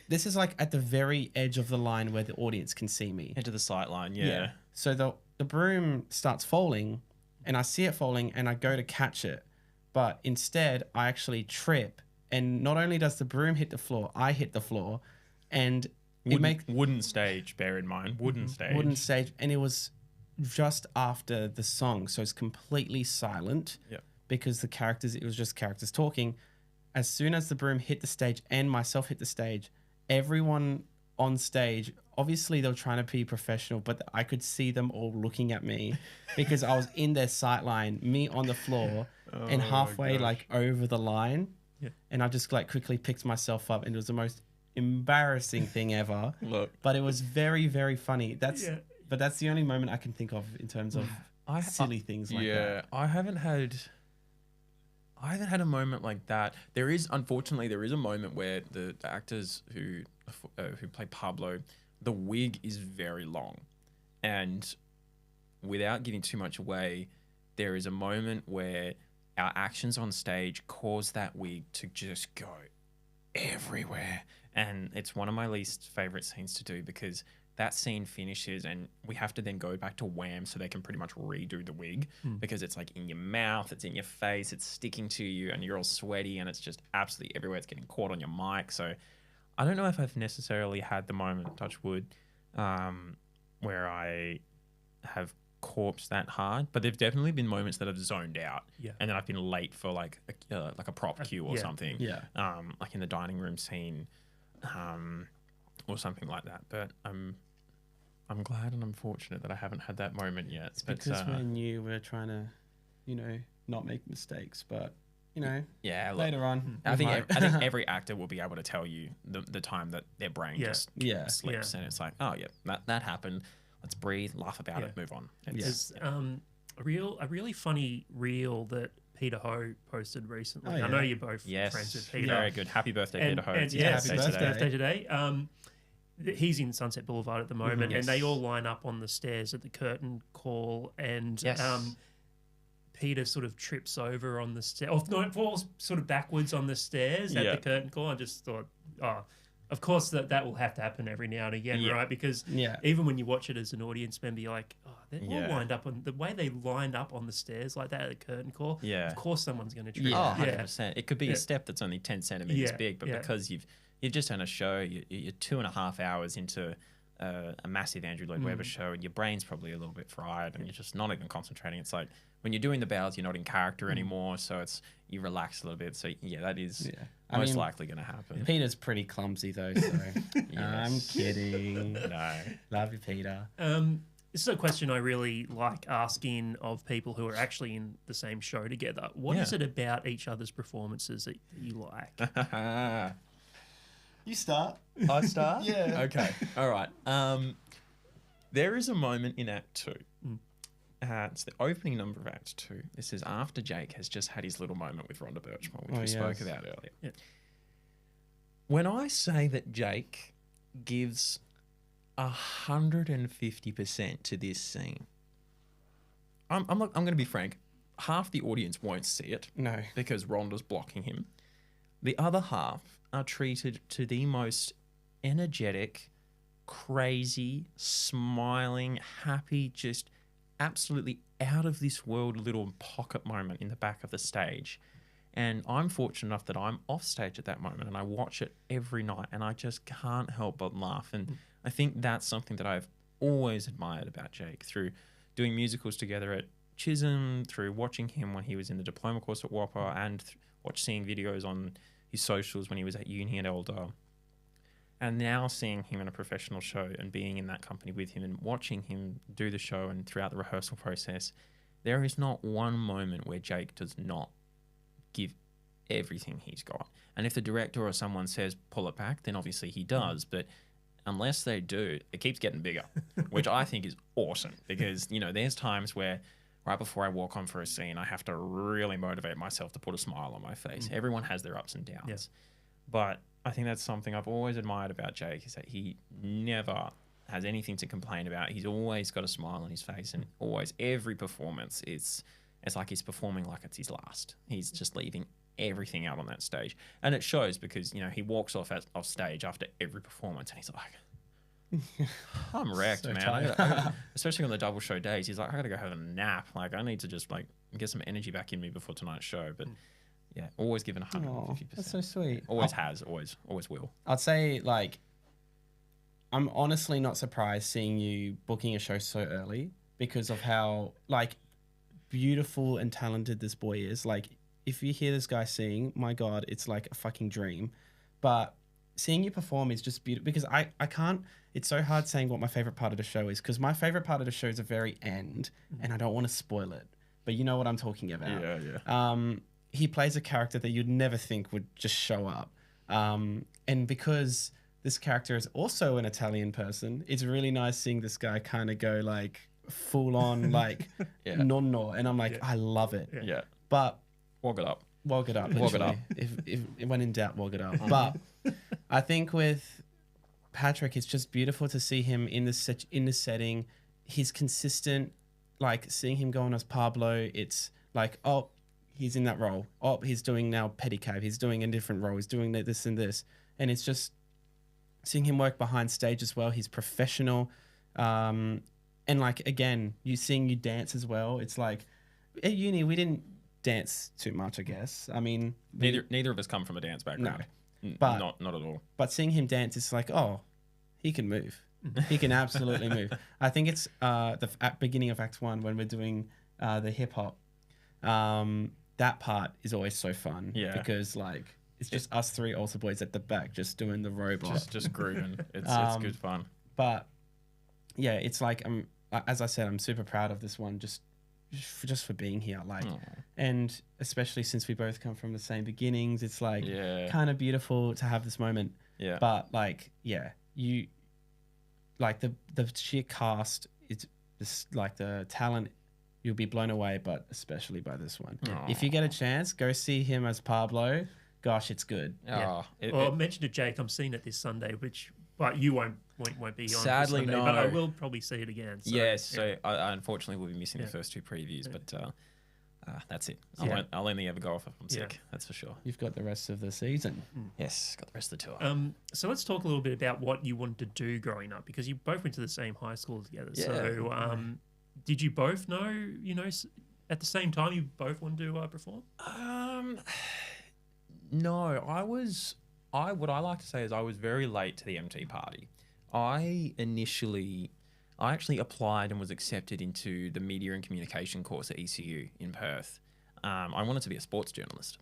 this is like at the very edge of the line where the audience can see me.
Into the sight line, yeah.
So the broom starts falling and I see it falling and I go to catch it. But instead, I actually trip. And not only does the broom hit the floor, I hit the floor. And
Wooden stage, bear in mind. Wooden stage.
And it was just after the song. So it's completely silent.
Yeah.
Because it was just characters talking. As soon as the broom hit the stage and myself hit the stage, everyone on stage, obviously they were trying to be professional, but I could see them all looking at me because I was in their sight line, me on the floor and halfway like over the line.
Yeah.
And I just like quickly picked myself up and it was the most embarrassing thing ever.
Look.
But it was very, very funny. But that's the only moment I can think of in terms of silly things like that.
Yeah, I haven't had a moment like that. Unfortunately, there is a moment where the actors who play Pablo, the wig is very long, and without giving too much away, there is a moment where our actions on stage cause that wig to just go everywhere, and it's one of my least favorite scenes to do because that scene finishes and we have to then go back to Wham so they can pretty much redo the wig because it's like in your mouth, it's in your face, it's sticking to you and you're all sweaty and it's just absolutely everywhere. It's getting caught on your mic. So I don't know if I've necessarily had the moment, touch wood, where I have corpsed that hard, but there've definitely been moments that I've zoned out and then I've been late for like a prop cue or something.
Yeah.
Like in the dining room scene, or something like that. But I'm glad and I'm fortunate that I haven't had that moment yet.
It's because when you were trying to, not make mistakes, but later on,
I think every actor will be able to tell you the time that their brain just slips and it's like, oh yeah, that happened. Let's breathe, laugh about it, move on.
There's a really funny reel that Peter Ho posted recently. I know you're both friends with Peter.
Very good. Happy birthday, Peter Ho.
Happy birthday today. He's in Sunset Boulevard at the moment, and they all line up on the stairs at the curtain call, and Peter sort of trips over on the stairs, falls sort of backwards on the stairs at the curtain call. I just thought, of course that will have to happen every now and again, right? Because even when you watch it as an audience member, you're like, they're all lined up on the way they lined up on the stairs like that at the curtain call. Yeah, of course someone's going to trip.
100%. It could be a step that's only 10 centimeters big, but because you've just done a show, you're 2.5 hours into a massive Andrew Lloyd Webber show, and your brain's probably a little bit fried, and you're just not even concentrating. It's like when you're doing the bows, you're not in character anymore, so you relax a little bit. So that is most likely going to happen.
Peter's pretty clumsy though, so I'm kidding. No, love you, Peter.
This is a question I really like asking of people who are actually in the same show together. What is it about each other's performances that you like?
You start.
I start?
Yeah.
Okay. All right. There is a moment in Act 2. It's the opening number of Act 2. This is after Jake has just had his little moment with Rhonda Birchmore, which we spoke about earlier. Yeah. When I say that Jake gives 150% to this scene, I'm going to be frank. Half the audience won't see it.
No.
Because Rhonda's blocking him. The other half are treated to the most energetic, crazy, smiling, happy, just absolutely out of this world little pocket moment in the back of the stage. And I'm fortunate enough that I'm off stage at that moment and I watch it every night and I just can't help but laugh. And I think that's something that I've always admired about Jake through doing musicals together at Chisholm, through watching him when he was in the diploma course at Whopper, and seeing videos on his socials when he was at uni at Elder, and now seeing him in a professional show and being in that company with him and watching him do the show and throughout the rehearsal process, there is not one moment where Jake does not give everything he's got. And if the director or someone says pull it back, then obviously he does, but unless they do, it keeps getting bigger, which I think is awesome because, you know, there's times where right before I walk on for a scene, I have to really motivate myself to put a smile on my face. Everyone has their ups and downs.
Yeah.
But I think that's something I've always admired about Jake is that he never has anything to complain about. He's always got a smile on his face, and always every performance it's like he's performing like it's his last. He's just leaving everything out on that stage, and it shows because, you know, he walks off stage after every performance, and he's like, "I'm wrecked, man." Especially on the double show days, he's like, "I gotta go have a nap. Like, I need to just like get some energy back in me before tonight's show." But yeah, always giving 150%.
That's so sweet.
Always has, always will.
I'd say, like, I'm honestly not surprised seeing you booking a show so early because of how, like, beautiful and talented this boy is. Like, if you hear this guy sing, my God, it's like a fucking dream. But seeing you perform is just beautiful because I can't, it's so hard saying what my favorite part of the show is because my favorite part of the show is the very end and I don't want to spoil it. But you know what I'm talking about.
Yeah.
He plays a character that you'd never think would just show up. And because this character is also an Italian person, it's really nice seeing this guy kind of go like full on like nonno. And I'm like, I love it.
Yeah.
But
walk it up.
Walk it up.
Walk it up.
If when in doubt, walk it up. But I think with Patrick, it's just beautiful to see him in this setting. He's consistent. Like seeing him go on as Pablo, it's like, oh, he's in that role. Oh, he's doing now Pedicab. He's doing a different role. He's doing this and this. And it's just seeing him work behind stage as well. He's professional. And like, again, seeing you dance as well. It's like at uni, we didn't dance too much, I guess. I mean,
neither of us come from a dance background.
No, but
not at all.
But seeing him dance, it's like, oh, he can move. He can absolutely move. I think it's at beginning of Act 1 when we're doing the hip hop. That part is always so fun. Yeah. Because like it's just us three altar boys at the back just doing the robot.
Just grooving. It's good fun.
But yeah, it's like as I said, I'm super proud of this one just for being here. Like and especially since we both come from the same beginnings, it's like kind of beautiful to have this moment. Yeah. But like, you like the sheer cast, it's just like the talent, you'll be blown away, but especially by this one. If you get a chance, go see him as Pablo. Gosh, it's good.
I mentioned to Jake, I'm seeing it this Sunday, but you won't be on.
Sadly,
Sunday,
no.
But I will probably see it again. So,
so I unfortunately will be missing the first two previews, but that's it. I'll only ever go off if I'm sick. That's for sure.
You've got the rest of the season.
Yes, got the rest of the tour.
So let's talk a little bit about what you wanted to do growing up, because you both went to the same high school together. Yeah. So did you both know, at the same time, you both wanted to perform?
No, what I like to say is I was very late to the MT party. I actually applied and was accepted into the media and communication course at ECU in Perth. I wanted to be a sports journalist.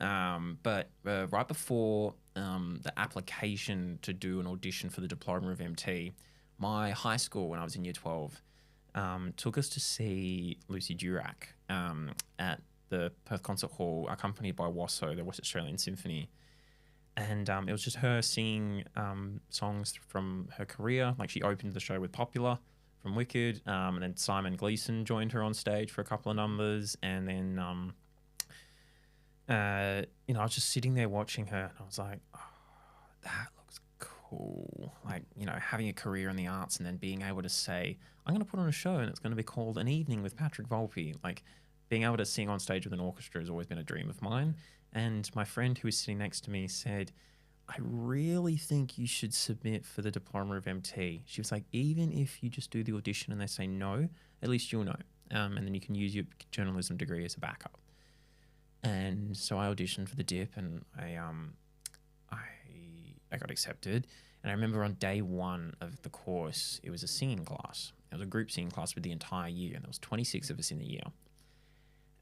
But right before the application to do an audition for the diploma of MT, my high school, when I was in year 12, took us to see Lucy Durack at the Perth Concert Hall, accompanied by WASO, the West Australian Symphony. And it was just her singing songs from her career. Like she opened the show with Popular from Wicked, and then Simon Gleeson joined her on stage for a couple of numbers. And then, I was just sitting there watching her, and I was like, oh, that looks cool. Like, having a career in the arts and then being able to say, I'm going to put on a show and it's going to be called An Evening with Patrick Volpe. Like, being able to sing on stage with an orchestra has always been a dream of mine. And my friend who was sitting next to me said, I really think you should submit for the diploma of MT. She was like, even if you just do the audition and they say no, at least you'll know. And then you can use your journalism degree as a backup. And so I auditioned for the DIP and I got accepted. And I remember on day one of the course, it was a singing class. It was a group singing class for the entire year. And there was 26 of us in the year.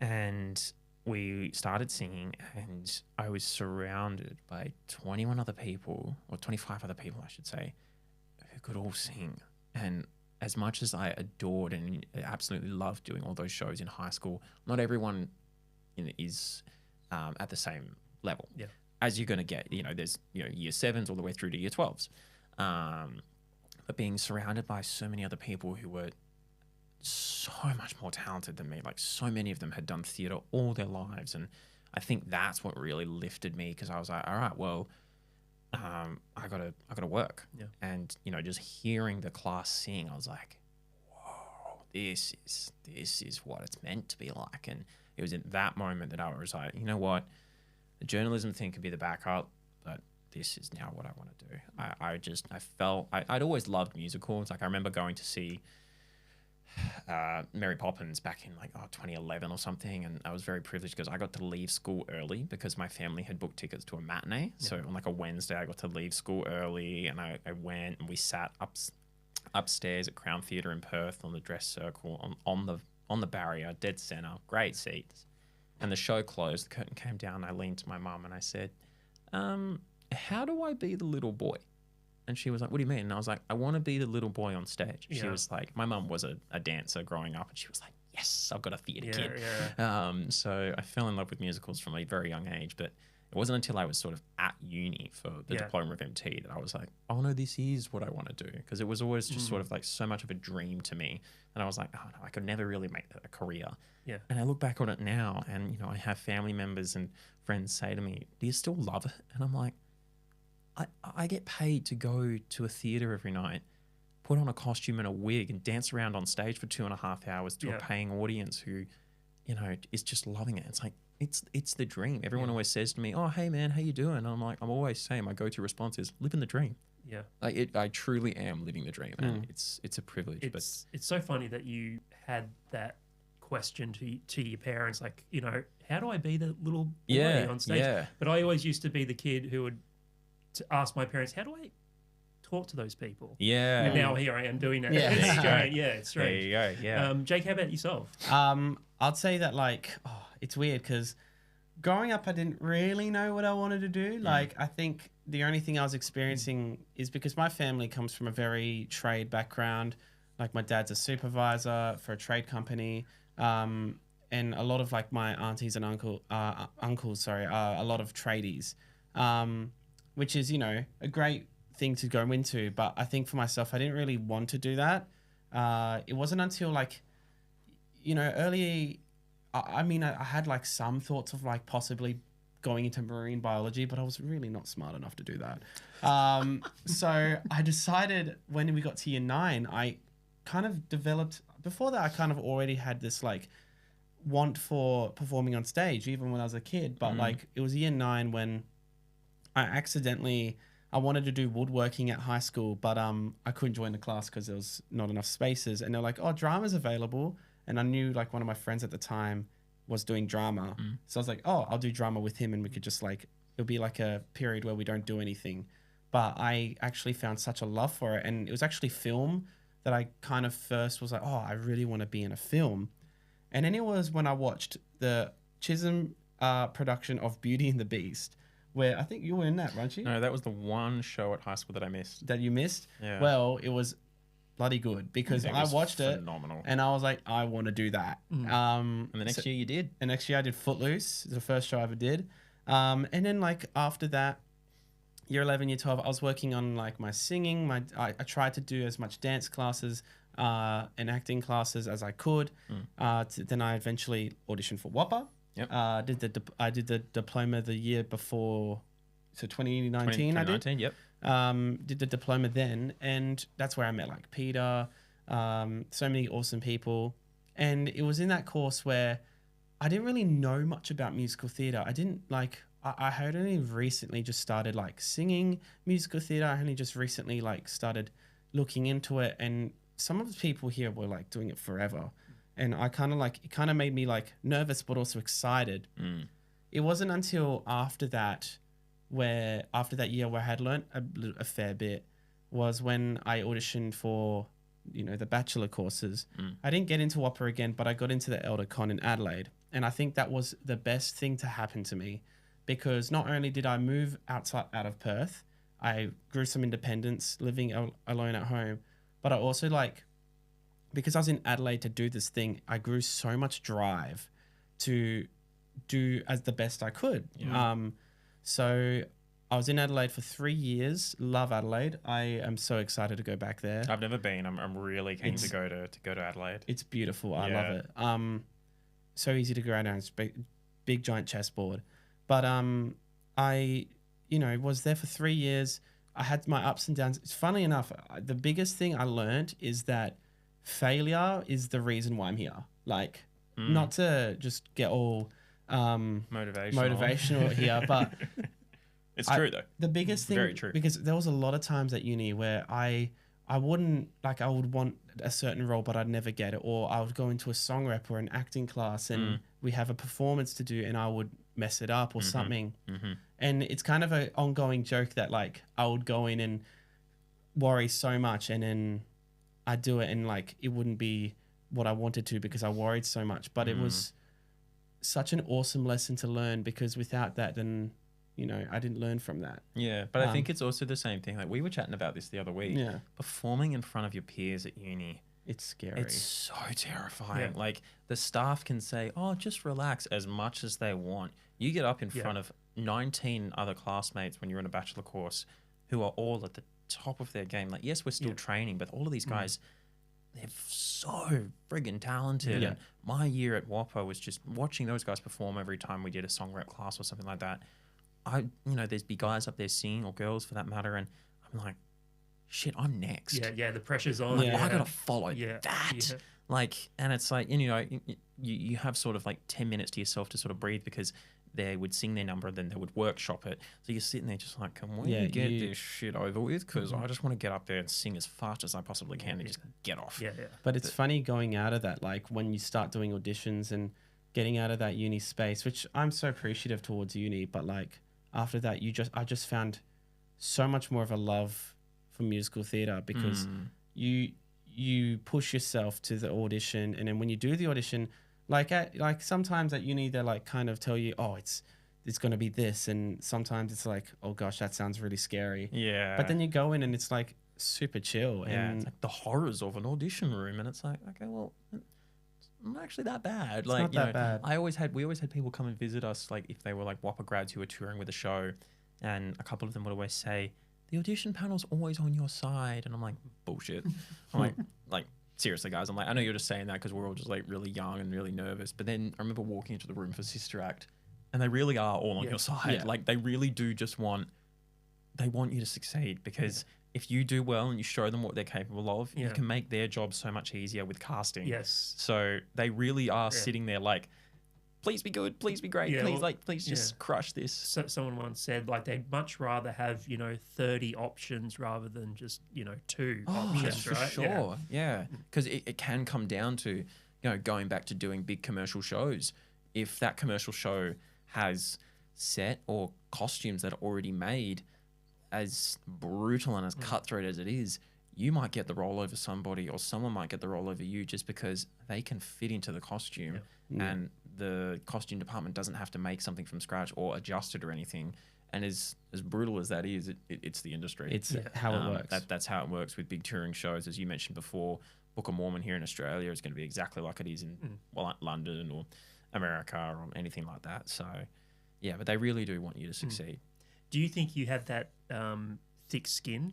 And we started singing, and I was surrounded by 21 other people, or 25 other people, I should say, who could all sing. And as much as I adored and absolutely loved doing all those shows in high school, not everyone is at the same level. Yeah. As you're going to get, there's year 7s all the way through to year 12s. But being surrounded by so many other people who were so much more talented than me, like so many of them had done theatre all their lives, and I think that's what really lifted me, because I was like, all right, well, I gotta work.
Yeah.
And just hearing the class sing, I was like, whoa, this is what it's meant to be like. And it was in that moment that I was like, you know what, the journalism thing could be the backup, but this is now what I want to do. I felt I'd always loved musicals. Like I remember going to see Mary Poppins back in 2011 or something, and I was very privileged because I got to leave school early because my family had booked tickets to a matinee. Yeah. So on a Wednesday I got to leave school early, and I went and we sat upstairs at Crown Theatre in Perth on the dress circle on the barrier, dead center, great seats. And the show closed, the curtain came down, and I leaned to my mum and I said, how do I be the little boy? And she was like, what do you mean? And I was like, I want to be the little boy on stage. Yeah. She was like, my mum was a dancer growing up, and she was like, yes, I've got a theatre kid. Yeah. So I fell in love with musicals from a very young age, but it wasn't until I was sort of at uni for the diploma of MT that I was like, oh no, this is what I want to do. Because it was always just sort of so much of a dream to me. And I was like, oh no, I could never really make that a career.
Yeah.
And I look back on it now, and I have family members and friends say to me, do you still love it? And I'm like, I get paid to go to a theatre every night, put on a costume and a wig, and dance around on stage for 2.5 hours to a paying audience who, is just loving it. It's like, it's the dream. Everyone always says to me, oh, hey man, how you doing? And I'm like, I'm always saying, my go-to response is living the dream.
Yeah.
I truly am living the dream. And it's a privilege.
It's so funny that you had that question to your parents, like, how do I be the little boy on stage? Yeah. But I always used to be the kid who would to ask my parents, how do I talk to those people?
Yeah.
And now here I am doing it.
Yeah.
It's strange. Yeah, it's strange.
There you go. Yeah.
Jake, how about yourself?
I'd say that it's weird because growing up I didn't really know what I wanted to do. Like I think the only thing I was experiencing is because my family comes from a very trade background. Like my dad's a supervisor for a trade company. And a lot of my aunties and uncles are a lot of tradies. Which is, a great thing to go into. But I think for myself, I didn't really want to do that. It wasn't until early, I had some thoughts of possibly going into marine biology, but I was really not smart enough to do that. So I decided when we got to year 9, I kind of developed, before that I kind of already had this want for performing on stage, even when I was a kid. But it was year 9 when I wanted to do woodworking at high school, but I couldn't join the class because there was not enough spaces. And they're like, oh, drama's available. And I knew one of my friends at the time was doing drama. So I was like, oh, I'll do drama with him, and we could just it'll be a period where we don't do anything. But I actually found such a love for it. And it was actually film that I kind of first was like, oh, I really want to be in a film. And then it was when I watched the Chisholm production of Beauty and the Beast, where I think you were in that, weren't you?
No, that was the one show at high school that I missed.
That you missed?
Yeah.
Well, it was bloody good because I watched
phenomenal.
it and I was like, I want to do that.
And the next year you did.
And next year I did Footloose. It was the first show I ever did. And then after that, year 11, year 12, I was working on my singing. I tried to do as much dance classes and acting classes as I could. Then I eventually auditioned for WAPA.
Yep.
I did the diploma the year before, so 2019.
2019, yep.
Did the diploma then, and that's where I met Peter, so many awesome people. And it was in that course where I didn't really know much about musical theatre. I didn't I had only recently just started singing musical theatre. I only just recently started looking into it, and some of the people here were doing it forever. And I kind of it kind of made me nervous, but also excited. It wasn't until after that year where I had learnt a fair bit was when I auditioned for, the bachelor courses. I didn't get into WAPA again, but I got into the Elder Con in Adelaide. And I think that was the best thing to happen to me, because not only did I move out of Perth, I grew some independence living alone at home, but I also because I was in Adelaide to do this thing, I grew so much drive to do as the best I could.
Yeah.
So I was in Adelaide for 3 years. Love Adelaide. I am so excited to go back there.
I've never been. I'm really keen to go to Adelaide.
It's beautiful. I love it. So easy to go around and big giant chessboard. But I was there for 3 years. I had my ups and downs. It's funny enough, the biggest thing I learned is that failure is the reason why I'm here. Like, not to just get all motivational here, but
it's true though.
The biggest thing,
very true,
because there was a lot of times at uni where I wouldn't, like, I would want a certain role, but I'd never get it. Or I would go into a song rep or an acting class and we have a performance to do and I would mess it up or something. And it's kind of an ongoing joke that, like, I would go in and worry so much and then I'd do it and, like, it wouldn't be what I wanted to because I worried so much. But it was such an awesome lesson to learn, because without that, then, I didn't learn from that.
Yeah, but I think it's also the same thing. Like, we were chatting about this the other week.
Yeah.
Performing in front of your peers at uni.
It's scary.
It's so terrifying. Yeah. Like, the staff can say, oh, just relax as much as they want. You get up in front of 19 other classmates when you're in a bachelor course who are all at the top of their game. Like, yes, we're still training, but all of these guys, they're so friggin' talented.
Yeah.
And my year at Volpe was just watching those guys perform every time we did a song rep class or something like that. There's be guys up there singing, or girls for that matter, and I'm like, shit, I'm next.
Yeah, the pressure's on.
Like, I gotta follow that.
Yeah.
Like, and it's like, you have sort of like 10 minutes to yourself to sort of breathe, because they would sing their number and then they would workshop it. So you're sitting there just like, can we get this shit over with? Because I just want to get up there and sing as fast as I possibly can and just get off.
Yeah.
But it's funny going out of that, like when you start doing auditions and getting out of that uni space, which I'm so appreciative towards uni, but like after that, I just found so much more of a love for musical theatre, because you push yourself to the audition, and then when you do the audition, like sometimes at uni they like kind of tell you, oh, it's going to be this, and sometimes it's like, oh gosh, that sounds really scary.
Yeah.
But then you go in and it's like super chill.
Yeah,
and
it's like the horrors of an audition room, and it's like, okay, well, it's not actually that bad.
It's
like,
not that bad.
We always had people come and visit us, like if they were like WAPA grads who were touring with a show, and a couple of them would always say, the audition panel's always on your side, and I'm like, bullshit. I'm like seriously, guys. I'm like, I know you're just saying that because we're all just like really young and really nervous. But then I remember walking into the room for Sister Act, and they really are all on your side.
Yeah.
Like, they really do just want you to succeed, because if you do well and you show them what they're capable of, you can make their job so much easier with casting.
Yes.
So they really are sitting there like, please be good, please be great, please just crush this.
So, someone once said, like, they'd much rather have 30 options rather than just 2 options,
for
right?
sure, yeah, because it can come down to going back to doing big commercial shows. If that commercial show has set or costumes that are already made, as brutal and as cutthroat as it is, you might get the role over somebody, or someone might get the role over you, just because they can fit into the costume. And the costume department doesn't have to make something from scratch or adjust it or anything. And as brutal as that is, it's the industry.
It's how it works.
That's how it works with big touring shows. As you mentioned before, Book of Mormon here in Australia is going to be exactly like it is in London or America or anything like that. So, yeah, but they really do want you to succeed.
Do you think you have that thick skin?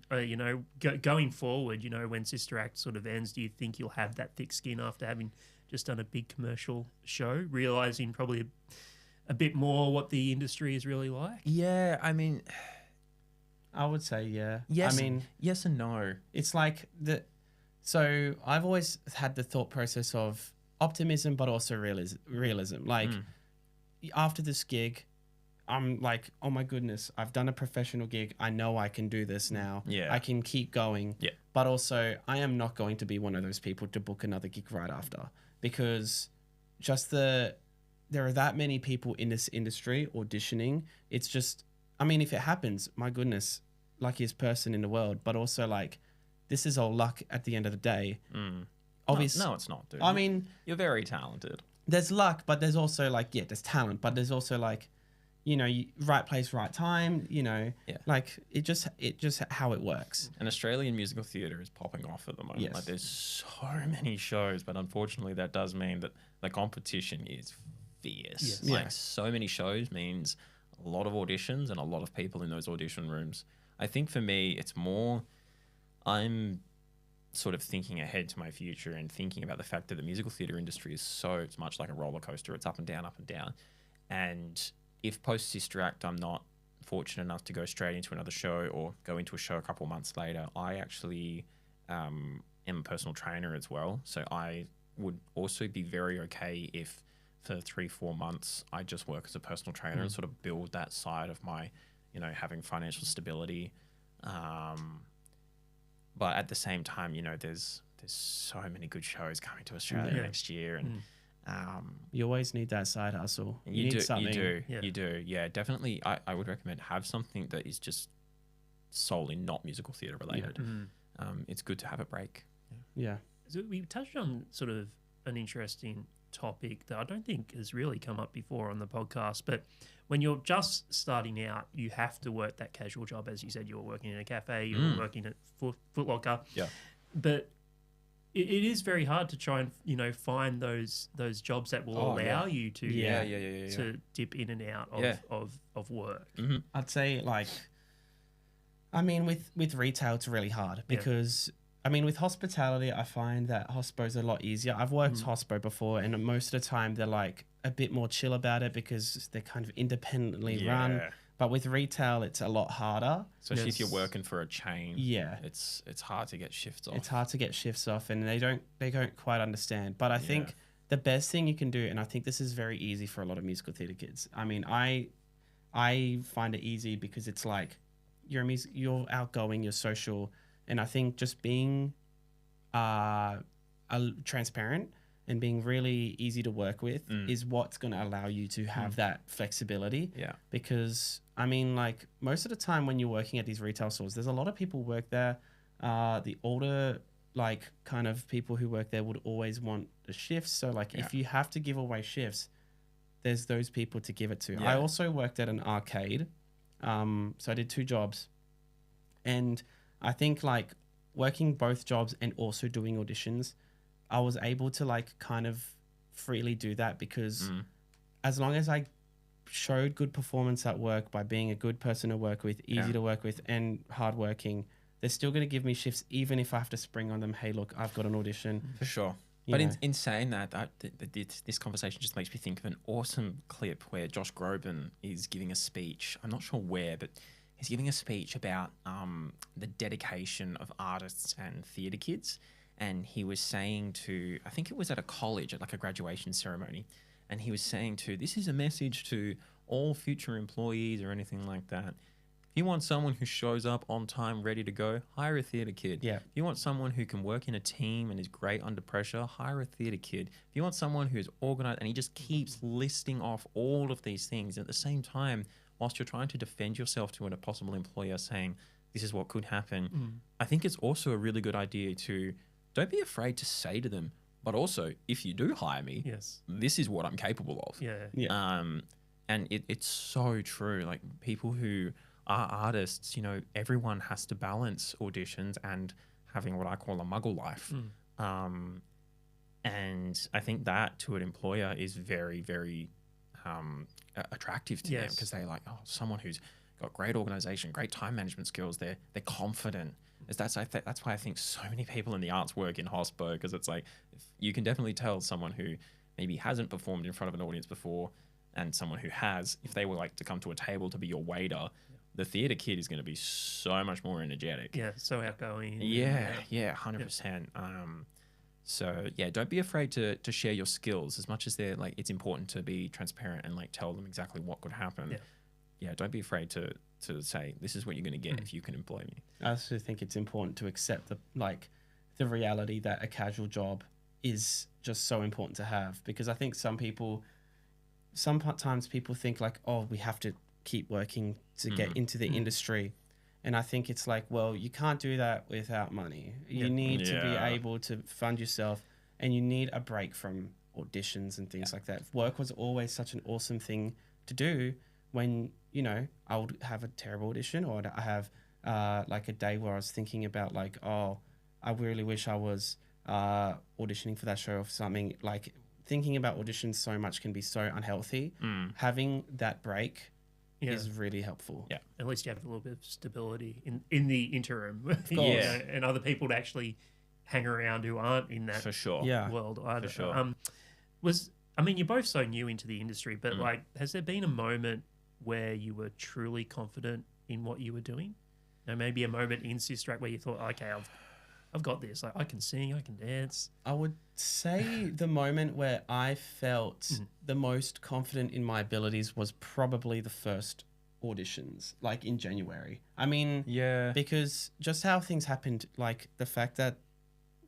Going forward, when Sister Act sort of ends, do you think you'll have that thick skin after having just done a big commercial show, realizing probably a bit more what the industry is really like?
Yeah, I mean,
I would say
yes.
I mean,
yes and no.
It's like so I've always had the thought process of optimism, but also realism. Like after this gig, I'm like, oh my goodness, I've done a professional gig. I know I can do this now.
Yeah.
I can keep going.
Yeah.
But also, I am not going to be one of those people to book another gig right after, because there are that many people in this industry auditioning. It's just, I mean, if it happens, my goodness, luckiest person in the world. But also, like, this is all luck at the end of the day. Obviously,
no, it's not, dude.
I mean,
you're very talented.
There's luck, but there's also like, there's talent, but there's also like, right place, right time, like it just how it works.
And Australian musical theatre is popping off at the moment.
Yes.
Like, there's so many shows, but unfortunately that does mean that the competition is fierce.
Yes.
Like, so many shows means a lot of auditions and a lot of people in those audition rooms. I think for me, it's more, I'm sort of thinking ahead to my future and thinking about the fact that the musical theatre industry is so much like a roller coaster. It's up and down, up and down. And if post Sister Act, I'm not fortunate enough to go straight into another show or go into a show a couple of months later, I actually am a personal trainer as well. So I would also be very okay if for 3-4 months I just work as a personal trainer and sort of build that side of my, you know, having financial stability. But at the same time, you know, there's so many good shows coming to Australia next year, and
you always need that side hustle.
You do. Yeah, definitely. I would recommend have something that is just solely not musical theatre related. It's good to have a break.
Yeah.
So we touched on sort of an interesting topic that I don't think has really come up before on the podcast, but when you're just starting out, you have to work that casual job. As you said, you're working in a cafe, you're working at Foot Locker.
Yeah.
But it is very hard to try and, you know, find those jobs that will allow you to to dip in and out of work.
I'd say, like, I mean, with retail, it's really hard because I mean, with hospitality, I find that hospo's a lot easier. I've worked hospo before, and most of the time they're like a bit more chill about it because they're kind of independently run. But with retail, it's a lot harder.
Especially if you're working for a chain.
Yeah.
It's hard to get shifts off.
It's hard to get shifts off, and they don't quite understand. But I think the best thing you can do, and I think this is very easy for a lot of musical theatre kids. I mean, I find it easy because it's like you're outgoing, you're social. And I think just being transparent and being really easy to work with is what's going to allow you to have that flexibility.
Yeah.
Because, I mean, like, most of the time when you're working at these retail stores, there's a lot of people work there. The older, like, kind of people who work there would always want the shifts. So, like, if you have to give away shifts, there's those people to give it to. I also worked at an arcade. So I did 2 jobs. And I think, like, working both jobs and also doing auditions, I was able to, like, kind of freely do that because as long as I showed good performance at work by being a good person to work with, easy to work with, and hardworking, they're still going to give me shifts even if I have to spring on them, hey, look, I've got an audition.
For sure. But in saying that, this conversation just makes me think of an awesome clip where Josh Groban is giving a speech. I'm not sure where, but he's giving a speech about the dedication of artists and theatre kids. And he was saying to, I think it was at a college, at like a graduation ceremony. And he was saying this is a message to all future employees or anything like that. If you want someone who shows up on time, ready to go, hire a theatre kid.
Yeah.
If you want someone who can work in a team and is great under pressure, hire a theatre kid. If you want someone who's organised, and he just keeps listing off all of these things at the same time, whilst you're trying to defend yourself to a possible employer saying, this is what could happen. I think it's also a really good idea to, don't be afraid to say to them, but also, if you do hire me, this is what I'm capable of. And it's so true. Like, people who are artists, you know, everyone has to balance auditions and having what I call a muggle life. And I think that to an employer is very, very attractive to them because they're like, oh, someone who's got great organization, great time management skills. They're confident. That's why I think so many people in the arts work in hospo, because it's like, you can definitely tell someone who maybe hasn't performed in front of an audience before and someone who has, if they were like to come to a table to be your waiter, the theatre kid is going to be so much more energetic.
Yeah, so outgoing.
Yeah, 100%. So yeah, don't be afraid to share your skills as much as they're like, it's important to be transparent and like tell them exactly what could happen. Yeah, don't be afraid to say, this is what you're going to get if you can employ me.
I also think it's important to accept the reality that a casual job is just so important to have, because I think sometimes people think like, oh, we have to keep working to get into the industry. And I think it's like, well, you can't do that without money. You need to be able to fund yourself, and you need a break from auditions and things like that. Work was always such an awesome thing to do when, you know, I would have a terrible audition, or I have like a day where I was thinking about like, oh, I really wish I was auditioning for that show or something. Like, thinking about auditions so much can be so unhealthy. Having that break is really helpful.
Yeah.
At least you have a little bit of stability in the interim. Of
course.
And other people to actually hang around who aren't in that
For sure.
Yeah.
world either.
For sure.
You're both so new into the industry, but like, has there been a moment where you were truly confident in what you were doing? Maybe a moment in Sister Act where you thought, okay, I've got this. Like, I can sing, I can dance.
I would say the moment where I felt the most confident in my abilities was probably the first auditions, like in January. I mean, because just how things happened, like the fact that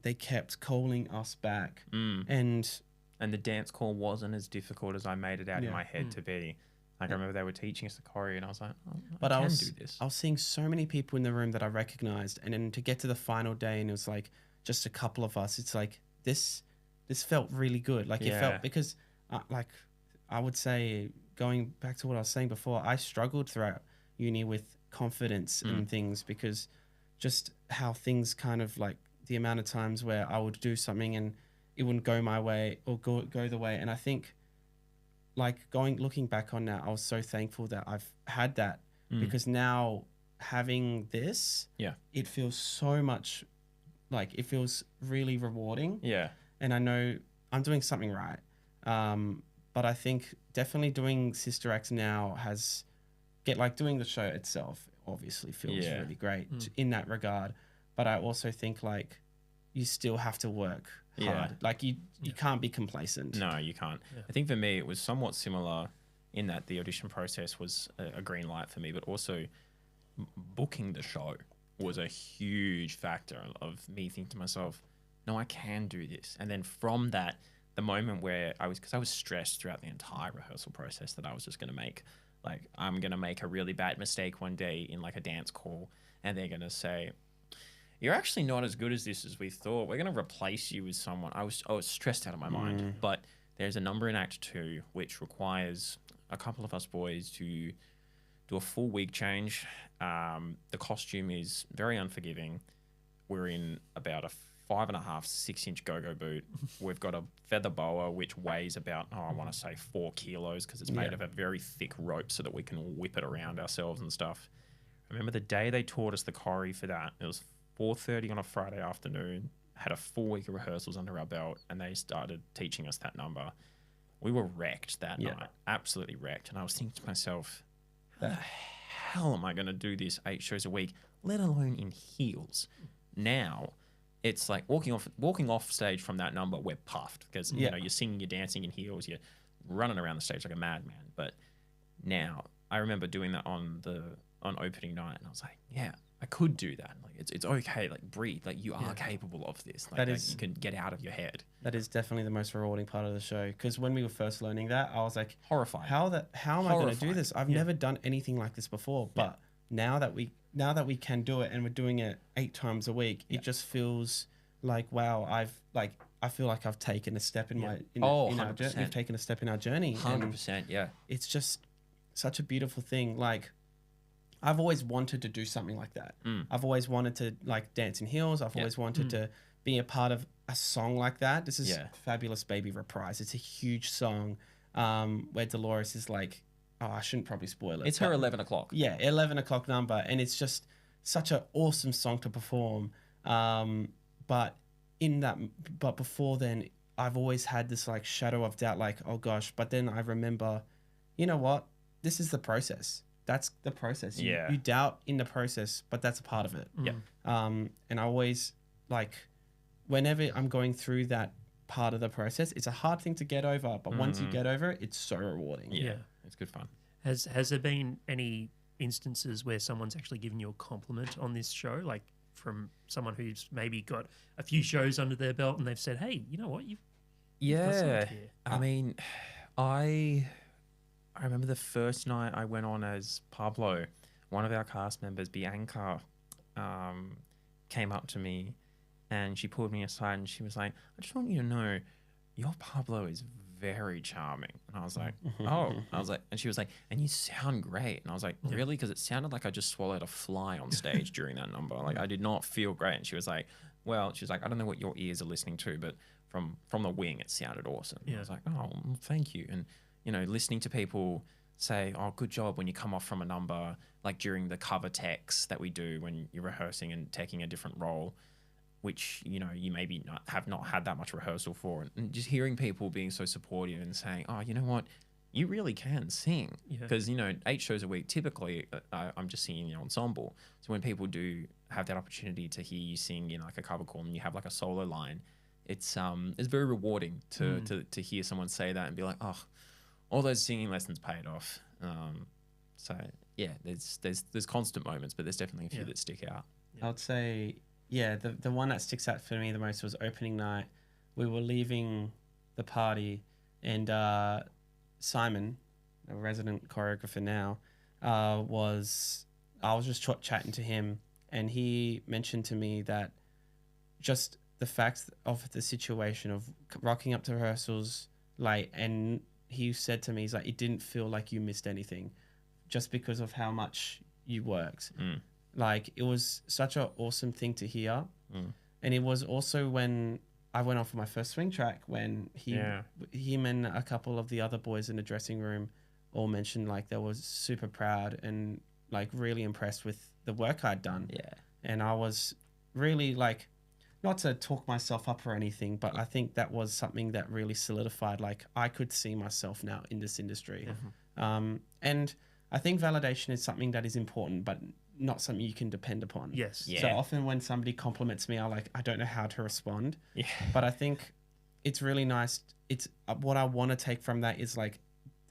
they kept calling us back and
the dance call wasn't as difficult as I made it out in my head to be. Like, I remember they were teaching us the choreo, and I was like, I can do this.
I was seeing so many people in the room that I recognized, and then to get to the final day, and it was like just a couple of us. It's like this felt really good. Like it felt, because like I would say, going back to what I was saying before, I struggled throughout uni with confidence and things, because just how things kind of, like, the amount of times where I would do something and it wouldn't go my way or go the way. And I think, like, looking back on that, I was so thankful that I've had that, because now having this, it feels so much, like, it feels really rewarding.
Yeah.
And I know I'm doing something right. But I think definitely doing Sister Acts now doing the show itself obviously feels really great in that regard. But I also think, like, you still have to work hard. Like, you can't be complacent.
No, you can't. I think for me, it was somewhat similar in that the audition process was a green light for me, but also booking the show was a huge factor of me thinking to myself, no, I can do this. And then from that, the moment where because I was stressed throughout the entire rehearsal process that I was just going to I'm going to make a really bad mistake one day in, like, a dance call, and they're going to say, you're actually not as good as this as we thought. We're going to replace you with someone. I was stressed out of my mind. But there's a number in Act 2 which requires a couple of us boys to do a full wig change. The costume is very unforgiving. We're in about a 5.5, 6 inch go-go boot. We've got a feather boa, which weighs about, I want to say 4 kilos, because it's made of a very thick rope so that we can whip it around ourselves and stuff. I remember the day they taught us the choreo for that. It was 4:30 on a Friday afternoon, had a full week of rehearsals under our belt, and they started teaching us that number. We were wrecked that night, absolutely wrecked. And I was thinking to myself, how the hell am I going to do this 8 shows a week, let alone in heels? Now, it's like walking off stage from that number, we're puffed, because you know, you're singing, you're dancing in heels, you're running around the stage like a madman. But now, I remember doing that on opening night, and I was like, I could do that. Like, it's okay. Like, breathe. Like, you are capable of this. Like, you can get out of your head.
That is definitely the most rewarding part of the show. Because when we were first learning that, I was like,
horrified.
How am I going to do this? I've never done anything like this before. But now that we can do it, and we're doing it 8 times a week, it just feels like, wow, I feel like I've taken a step in our journey. We've taken a step in our journey.
100%. Yeah.
It's just such a beautiful thing. Like, I've always wanted to do something like that. I've always wanted to, like, dance in heels. I've always wanted to be a part of a song like that. This is Fabulous Baby Reprise. It's a huge song where Dolores is like, I shouldn't probably spoil it.
It's her 11 o'clock.
Yeah, 11 o'clock number. And it's just such an awesome song to perform. But before then, I've always had this, like, shadow of doubt, like, oh gosh. But then I remember, you know what? This is the process. That's the process. You doubt in the process, but that's a part of it.
Yeah.
And I always, like, whenever I'm going through that part of the process, it's a hard thing to get over, but once you get over it, it's so rewarding.
Yeah. It's good fun.
Has there been any instances where someone's actually given you a compliment on this show, like from someone who's maybe got a few shows under their belt and they've said, hey, you know what? You've got something here.
I mean, I remember the first night I went on as Pablo, one of our cast members, Bianca, came up to me and she pulled me aside and she was like, I just want you to know your Pablo is very charming. And I was like, oh. I was like, and she was like, and you sound great. And I was like, really? Because it sounded like I just swallowed a fly on stage during that number. Like, I did not feel great. And she was like, I don't know what your ears are listening to, but from the wing, it sounded awesome. I was like, oh, well, thank you. And, you know, listening to people say, "Oh, good job," when you come off from a number, like during the cover text that we do when you're rehearsing and taking a different role, which, you know, you maybe have not had that much rehearsal for. And just hearing people being so supportive and saying, "Oh, you know what? You really can sing." Because, you know, 8 shows a week, typically I'm just singing the ensemble. So when people do have that opportunity to hear you sing in like a cover call and you have like a solo line, it's very rewarding to hear someone say that and be like, "Oh, all those singing lessons paid off." So yeah, there's constant moments, but there's definitely a few that stick out.
I would say, yeah, the one that sticks out for me the most was opening night. We were leaving the party, and Simon, a resident choreographer now, I was just chatting to him, and he mentioned to me that just the facts of the situation of rocking up to rehearsals late, and he said to me, he's like, it didn't feel like you missed anything just because of how much you worked. Like, it was such an awesome thing to hear. And it was also when I went on for my first swing track, when him and a couple of the other boys in the dressing room all mentioned like they were super proud and like really impressed with the work I'd done. And I was really like, not to talk myself up or anything, but I think that was something that really solidified, like, I could see myself now in this industry. And I think validation is something that is important, but not something you can depend upon. So often when somebody compliments me, I don't know how to respond. But I think it's really nice. It's what I want to take from that is like,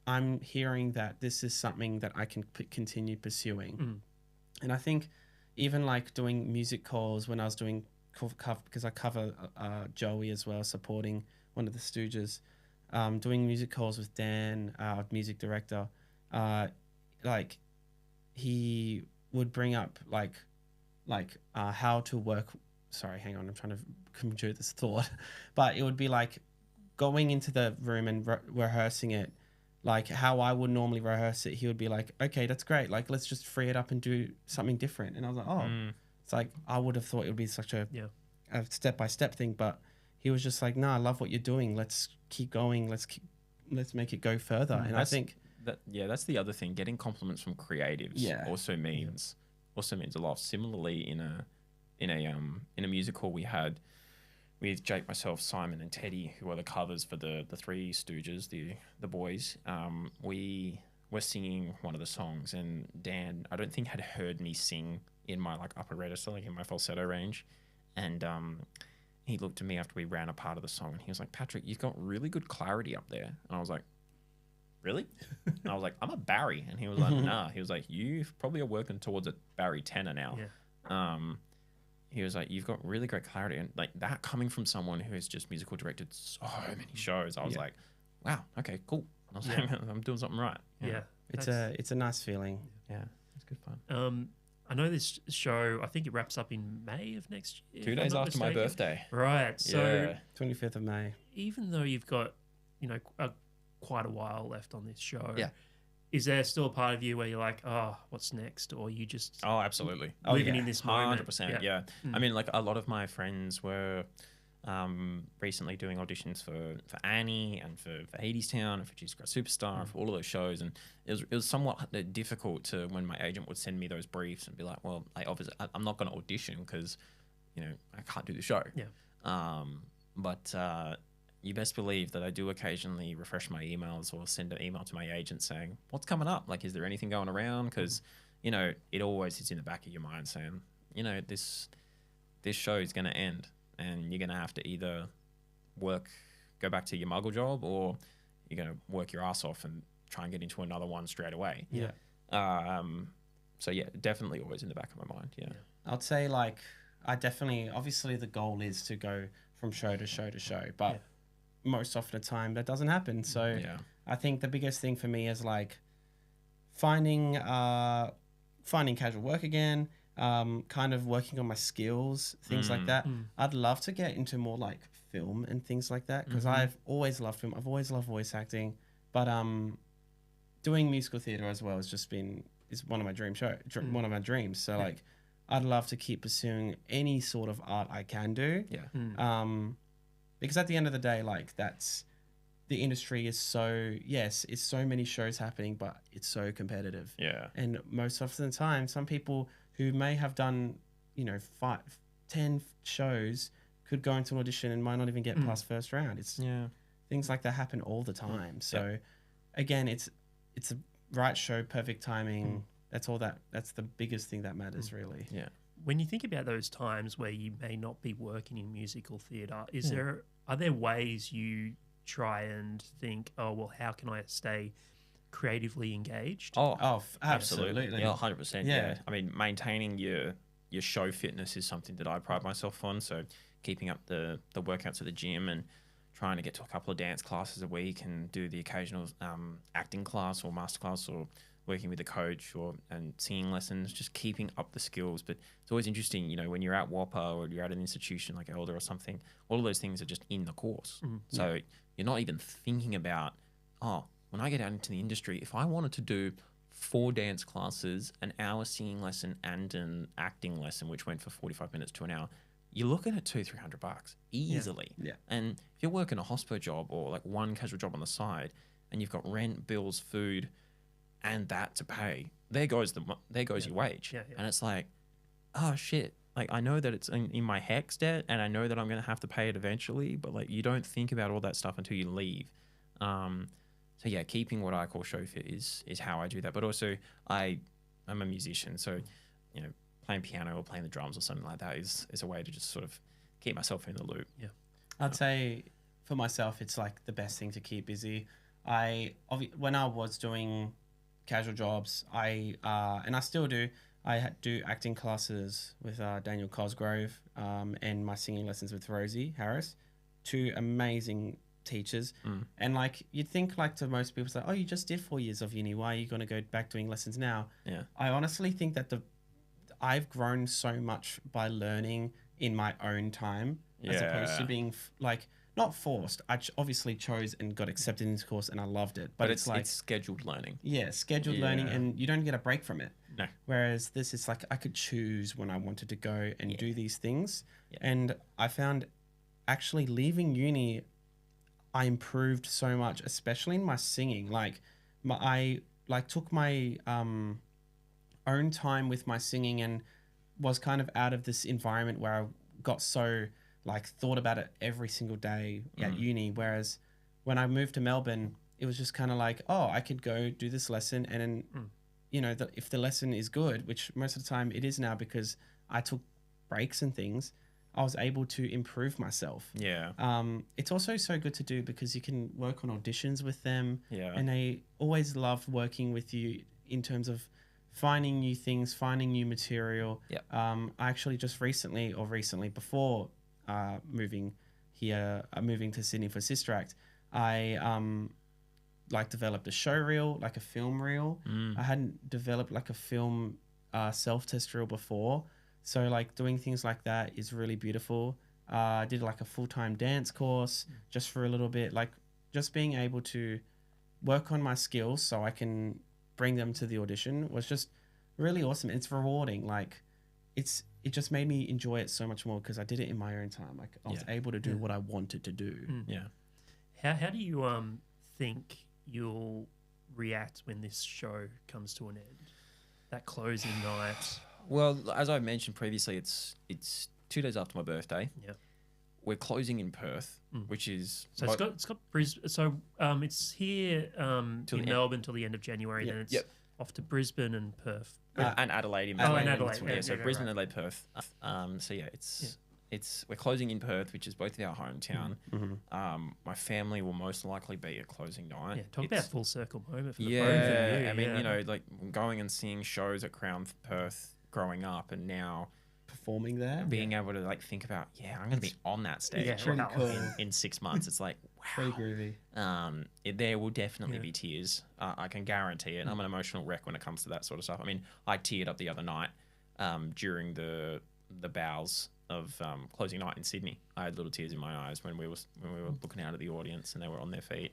I'm hearing that this is something that I can continue pursuing. And I think even like doing music calls when I was doing cover, because I cover Joey as well, supporting one of the Stooges, doing music calls with Dan, our music director, like he would bring up like how to work. Sorry, hang on, I'm trying to conjure this thought. But it would be like going into the room and rehearsing it, like how I would normally rehearse it. He would be like, "Okay, that's great. Like, let's just free it up and do something different." And I was like, "Oh." It's like, I would have thought it would be such a step-by-step thing, but he was just like, "No, I love what you're doing. Let's keep going. Let's make it go further." And I think
that's the other thing. Getting compliments from creatives also means a lot. Similarly, in a musical we had with Jake, myself, Simon, and Teddy, who are the covers for the Three Stooges, the boys. We were singing one of the songs, and Dan, I don't think, had heard me sing in my like upper register, like in my falsetto range, and he looked at me after we ran a part of the song, and he was like, "Patrick, you've got really good clarity up there." And I was like, "Really?" And I was like, "I'm a Barry," and he was like, "Nah." He was like, "You probably are working towards a Barry tenor now." He was like, "You've got really great clarity," and like that coming from someone who has just musical directed so many shows, I was like, "Wow, okay, cool." I was like, "I'm doing something right."
It's a nice feeling.
It's good fun.
I know this show, I think it wraps up in May of next year.
2 days after my birthday.
Right. So
25th of May.
Even though you've got, quite a while left on this show, is there still a part of you where you're like, "Oh, what's next?" Or you just
absolutely
living in this moment?
100%. Yeah. I mean, like a lot of my friends were recently doing auditions for Annie and for Hadestown and for Jesus Christ Superstar and for all of those shows, and it was somewhat difficult to, when my agent would send me those briefs and be like, "Well, I'm not going to audition because I can't do the show." But you best believe that I do occasionally refresh my emails or send an email to my agent saying, "What's coming up? Like, is there anything going around?" Because it always sits in the back of your mind saying, this show is going to end, and you're going to have to either go back to your muggle job, or you're going to work your ass off and try and get into another one straight away. So yeah, definitely always in the back of my mind.
I'd say like, obviously the goal is to go from show to show to show, but most often the time that doesn't happen. So I think the biggest thing for me is like finding casual work again, kind of working on my skills, things like that. I'd love to get into more like film and things like that, because I've always loved film. I've always loved voice acting, but doing musical theatre as well is one of my one of my dreams. So like, I'd love to keep pursuing any sort of art I can do. Because at the end of the day, like the industry is so, yes, it's so many shows happening, but it's so competitive.
Yeah.
And most often the time, some people who may have done, 10 shows could go into an audition and might not even get past first round. It's things like that happen all the time. So again, it's a right show, perfect timing. That's the biggest thing that matters, really.
Yeah.
When you think about those times where you may not be working in musical theatre, are there ways you try and think, oh, well, how can I stay creatively engaged?
Absolutely.
Yeah, 100%. Yeah. I mean, maintaining your show fitness is something that I pride myself on. So keeping up the workouts at the gym and trying to get to a couple of dance classes a week and do the occasional acting class or masterclass or working with a coach and singing lessons, just keeping up the skills. But it's always interesting, when you're at WAPA or you're at an institution like Elder or something, all of those things are just in the course. So you're not even thinking about, when I get out into the industry, if I wanted to do 4 dance classes, an hour singing lesson and an acting lesson, which went for 45 minutes to an hour, you're looking at $200-300 easily.
Yeah.
And if you're working a hospo job or like one casual job on the side and you've got rent, bills, food, and that to pay, there goes your wage. And it's like, oh shit, like I know that it's in my HEX debt and I know that I'm going to have to pay it eventually, but like you don't think about all that stuff until you leave. So yeah, keeping what I call show fit is how I do that. But also I'm a musician, so playing piano or playing the drums or something like that is a way to just sort of keep myself in the loop.
Yeah.
I'd say for myself, it's like the best thing to keep busy. When I was doing casual jobs, and I still do, do acting classes with Daniel Cosgrove and my singing lessons with Rosie Harris, 2 amazing teachers. And like you'd think, like to most people, say, oh, you just did 4 years of uni, why are you going to go back doing lessons now? I honestly think that I've grown so much by learning in my own time as opposed to being not forced. I obviously chose and got accepted into the course and I loved it, but it's
scheduled learning.
Scheduled learning, and you don't get a break from it.
No.
Whereas this is like I could choose when I wanted to go and do these things. And I found actually leaving uni, I improved so much, especially in my singing. I took my own time with my singing and was kind of out of this environment where I got so thought about it every single day at uni. Whereas when I moved to Melbourne, it was just kind of like, oh, I could go do this lesson and then, if the lesson is good, which most of the time it is now because I took breaks and things, I was able to improve myself.
Yeah.
It's also so good to do because you can work on auditions with them.
Yeah.
And they always love working with you in terms of finding new things, finding new material.
Yep.
I actually just recently before moving here, moving to Sydney for Sister Act, I developed a show reel, like a film reel. I hadn't developed like a film self-test reel before. So doing things like that is really beautiful. I did like a full-time dance course just for a little bit, just being able to work on my skills so I can bring them to the audition was just really awesome. It's rewarding. It just made me enjoy it so much more because I did it in my own time. I was able to do what I wanted to do.
Yeah.
How do you think you'll react when this show comes to an end? That closing night.
Well, as I mentioned previously, it's 2 days after my birthday.
Yeah.
We're closing in Perth, which is
so it's got Brisbane. So it's here in Melbourne till the end of January. Then it's off to Brisbane and Perth.
And Adelaide in
Melbourne. Adelaide.
So Brisbane, Adelaide, Perth. It's we're closing in Perth, which is both our hometown. My family will most likely be at closing night.
Yeah, talk about full circle moment for the both of you.
I mean, going and seeing shows at Crown Perth growing up, and now
performing there,
being able to think about, I'm going to be on that stage in 6 months. It's like, wow,
pretty groovy.
There will definitely be tears. I can guarantee it. I'm an emotional wreck when it comes to that sort of stuff. I mean, I teared up the other night during the bows of closing night in Sydney. I had little tears in my eyes when we were looking out at the audience and they were on their feet.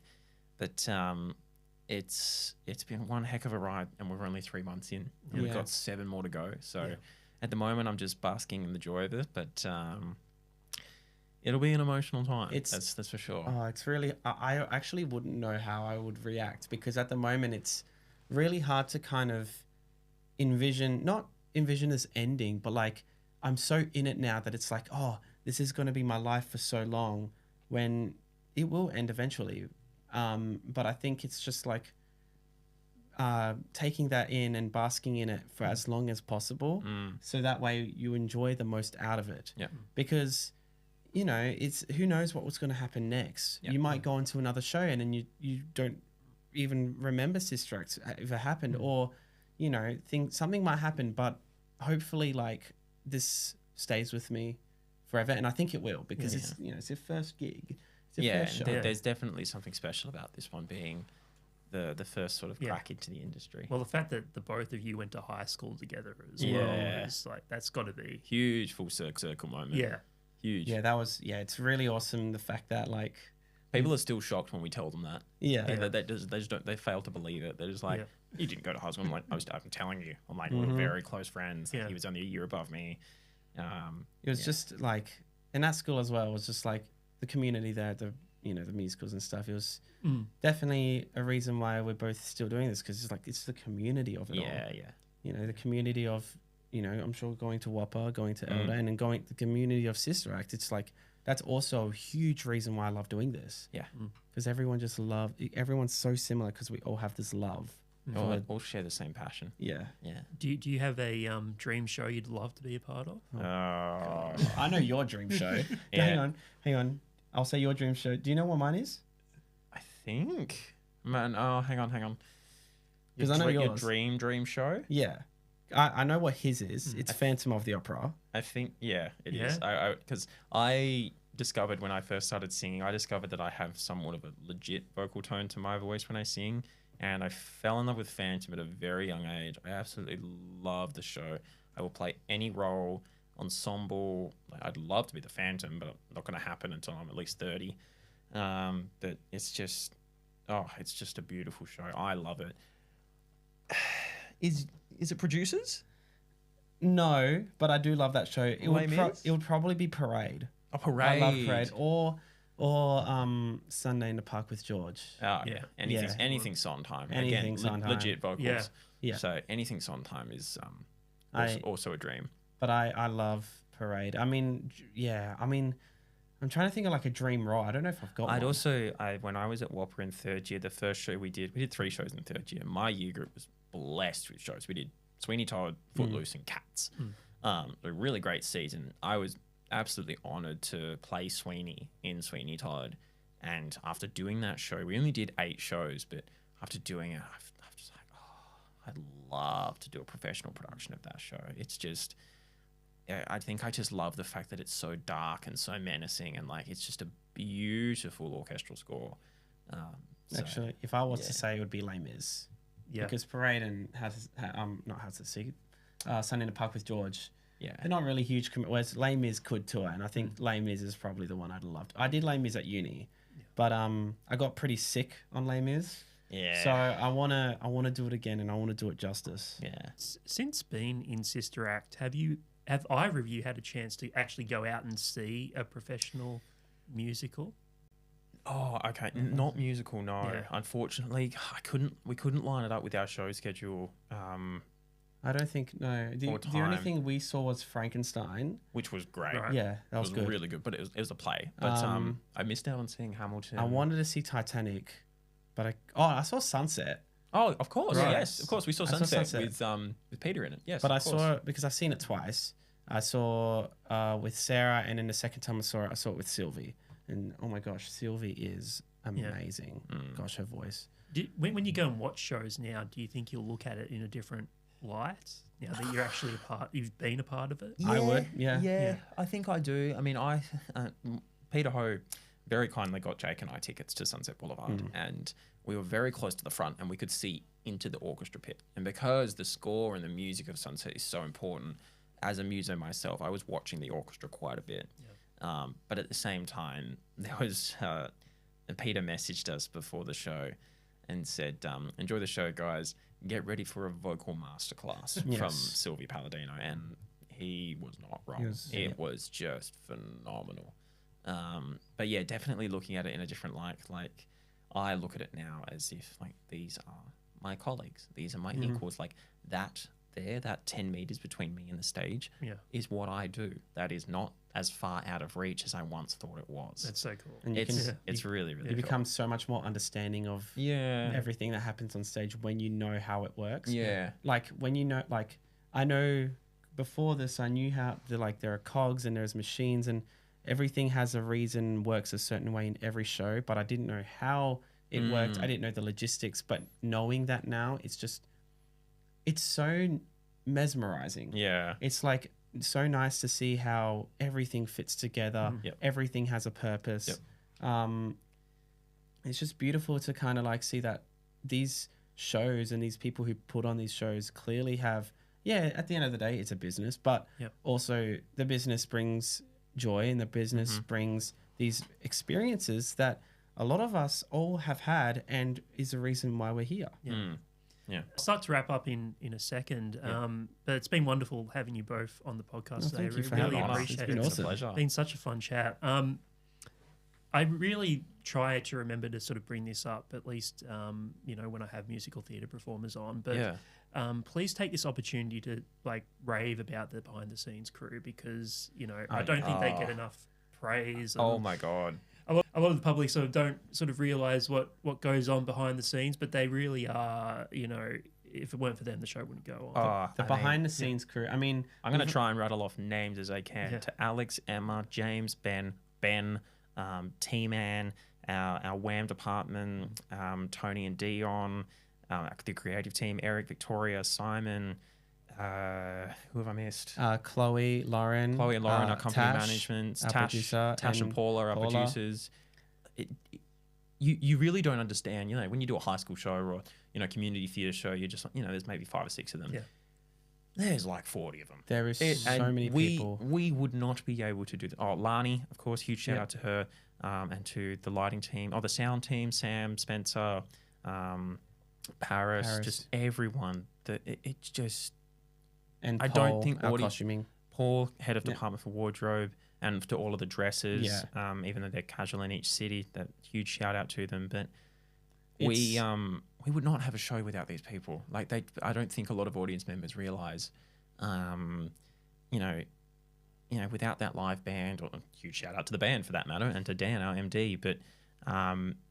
But it's been one heck of a ride, and we're only 3 months in, and we've got 7 more to go. So at the moment, I'm just basking in the joy of it. But It'll be an emotional time.
It's-
That's for sure.
Oh, it's really. I actually wouldn't know how I would react because at the moment it's really hard to kind of not envision this ending, but like I'm so in it now that it's like, oh, this is going to be my life for so long when it will end eventually. But I think it's just like taking that in and basking in it for as long as possible, so that way you enjoy the most out of it.
Yeah.
Because it's who knows what was going to happen next.
Yeah.
You might go into another show and then you don't even remember Sister Act if it happened, or something might happen, but hopefully like this stays with me forever, and I think it will because it's your first gig. It's your first show.
There's definitely something special about this one being the first sort of crack into the industry.
Well, the fact that the both of you went to high school together as well is like that's got to be
huge full circle moment.
Yeah.
Huge.
Yeah, that was it's really awesome the fact that like
people are still shocked when we tell them that. They just don't, they fail to believe it. They're just like, you didn't go to high school. I'm like, I'm telling you, I'm like, we're very close friends. He was only a year above me.
It was just like, in that school as well, was just like the community there, the musicals and stuff. It was definitely a reason why we're both still doing this, because it's the community of it all. The community of, I'm sure going to Whopper, going to Elder, and then going the community of Sister Act. It's like, that's also a huge reason why I love doing this.
Yeah.
Because everyone's so similar because we all have this love.
All share the same passion.
Yeah.
Yeah.
Do you have a dream show you'd love to be a part of?
I know your dream show.
Yeah.
Hang on. I'll say your dream show. Do you know what mine is?
I think. Man, hang on.
Because I know
your
yours.
dream show?
Yeah. I know what his is. It's Phantom of the Opera.
I think, it is. Because I discovered when I first started singing, I discovered that I have somewhat of a legit vocal tone to my voice when I sing. And I fell in love with Phantom at a very young age. I absolutely love the show. I will play any role, ensemble. I'd love to be the Phantom, but not going to happen until I'm at least 30. But it's just a beautiful show. I love it. Is it producers?
No, but I do love that show. It would probably be Parade.
A Parade.
I love Parade. Or Sunday in the Park with George.
Anything Sondheim.
Anything Sondheim.
Legit vocals.
Yeah.
So anything Sondheim is also a dream.
But I love Parade. I mean, I'm trying to think of like a dream role. I don't know if I've got one.
When I was at Whopper in third year, the first show we did 3 shows in third year. My year group was blessed with shows. We did Sweeney Todd, Footloose, and Cats. A really great season. I was absolutely honored to play Sweeney in Sweeney Todd, and after doing that show, we only did 8 shows, but after doing it, I'm just like, I'd love to do a professional production of that show. It's just, I think I just love the fact that it's so dark and so menacing, and like it's just a beautiful orchestral score.
Actually, if I was to say, it would be Les Mis. Yeah, because Parade and Sunday in the Park with George.
Yeah,
they're not really huge. Whereas Les Mis could tour, and I think Les Mis is probably the one I'd loved. I did Les Mis at uni, but I got pretty sick on Les Mis.
Yeah.
So I wanna do it again, and I want to do it justice.
Yeah.
Since being in Sister Act, have either of you had a chance to actually go out and see a professional musical?
Oh, okay. Not musical, no. Yeah. Unfortunately, we couldn't line it up with our show schedule.
I don't think, no. The only thing we saw was Frankenstein,
which was great.
Right.
Yeah, that was good.
Really good, but it was a play. But I missed out on seeing Hamilton.
I wanted to see Titanic, but I saw Sunset.
Oh, of course,
right.
Yes, of course. We saw Sunset with Peter in it. Yes,
but I saw it because I've seen it twice. I saw with Sarah, and then the second time I saw it with Sylvie. And oh my gosh, Sylvie is amazing. Gosh, her voice.
When you go and watch shows now, do you think you'll look at it in a different light now that you're actually you've been a part of it?
Yeah, I would. Yeah.
I think I do. I mean, Peter Ho very kindly got Jake and I tickets to Sunset Boulevard, and we were very close to the front, and we could see into the orchestra pit. And because the score and the music of Sunset is so important, as a muso myself, I was watching the orchestra quite a bit. But at the same time, there was Peter messaged us before the show and said, enjoy the show, guys. Get ready for a vocal masterclass from Sylvie Palladino. And he was not wrong. It was just phenomenal. But yeah, definitely looking at it in a different light. Like I look at it now as if like these are my colleagues, these are my equals. Like that 10 meters between me and the stage is what I do. That is not as far out of reach as I once thought it was.
That's so cool.
And it's really, really
you
cool.
become so much more understanding of everything that happens on stage when you know how it works.
Yeah.
Like when you know, like I know before this, I knew how there are cogs and there's machines and everything has a reason, works a certain way in every show, but I didn't know how it worked. I didn't know the logistics, but knowing that now, it's so mesmerizing.
Yeah.
It's like so nice to see how everything fits together. Everything has a purpose. It's just beautiful to kind of like see that these shows and these people who put on these shows clearly have, at the end of the day, it's a business, but also the business brings joy and the business brings these experiences that a lot of us all have had and is the reason why we're here.
I'll start to wrap up in a second, but it's been wonderful having you both on the podcast today.
Thank you for
really
having us.
appreciate
It's been
it.
awesome.
Pleasure.
It's been such a fun chat. I really try to remember to sort of bring this up, at least, when I have musical theatre performers on. But please take this opportunity to like rave about the behind the scenes crew because, I don't think they get enough praise.
Oh my God.
A lot of the public sort of don't sort of realize what goes on behind the scenes, but they really are, if it weren't for them, the show wouldn't go on.
The behind the scenes crew. I mean,
I'm going to try and rattle off names as I can. To Alex, Emma, James, Ben, T-Man, our WAM department, Tony and Dion, the creative team, Eric, Victoria, Simon, who have I missed?
Chloe, Lauren,
our company
Tash,
management,
our producer,
Tash and Paula, our producers. You really don't understand, when you do a high school show or, community theatre show, you're just like, there's maybe 5 or 6 of them.
Yeah.
There's like 40 of them.
There is so many people.
We would not be able to do that. Oh, Lani, of course, huge shout out to her and to the lighting team. Oh, the sound team, Sam, Spencer, Paris, just everyone. It's just...
And
I
Paul,
don't think
our costuming.
Paul, head of department for wardrobe, and to all of the dressers, even though they're casual in each city, that huge shout out to them. But we would not have a show without these people. Like I don't think a lot of audience members realize, without that live band, or huge shout out to the band for that matter, and to Dan, our MD. But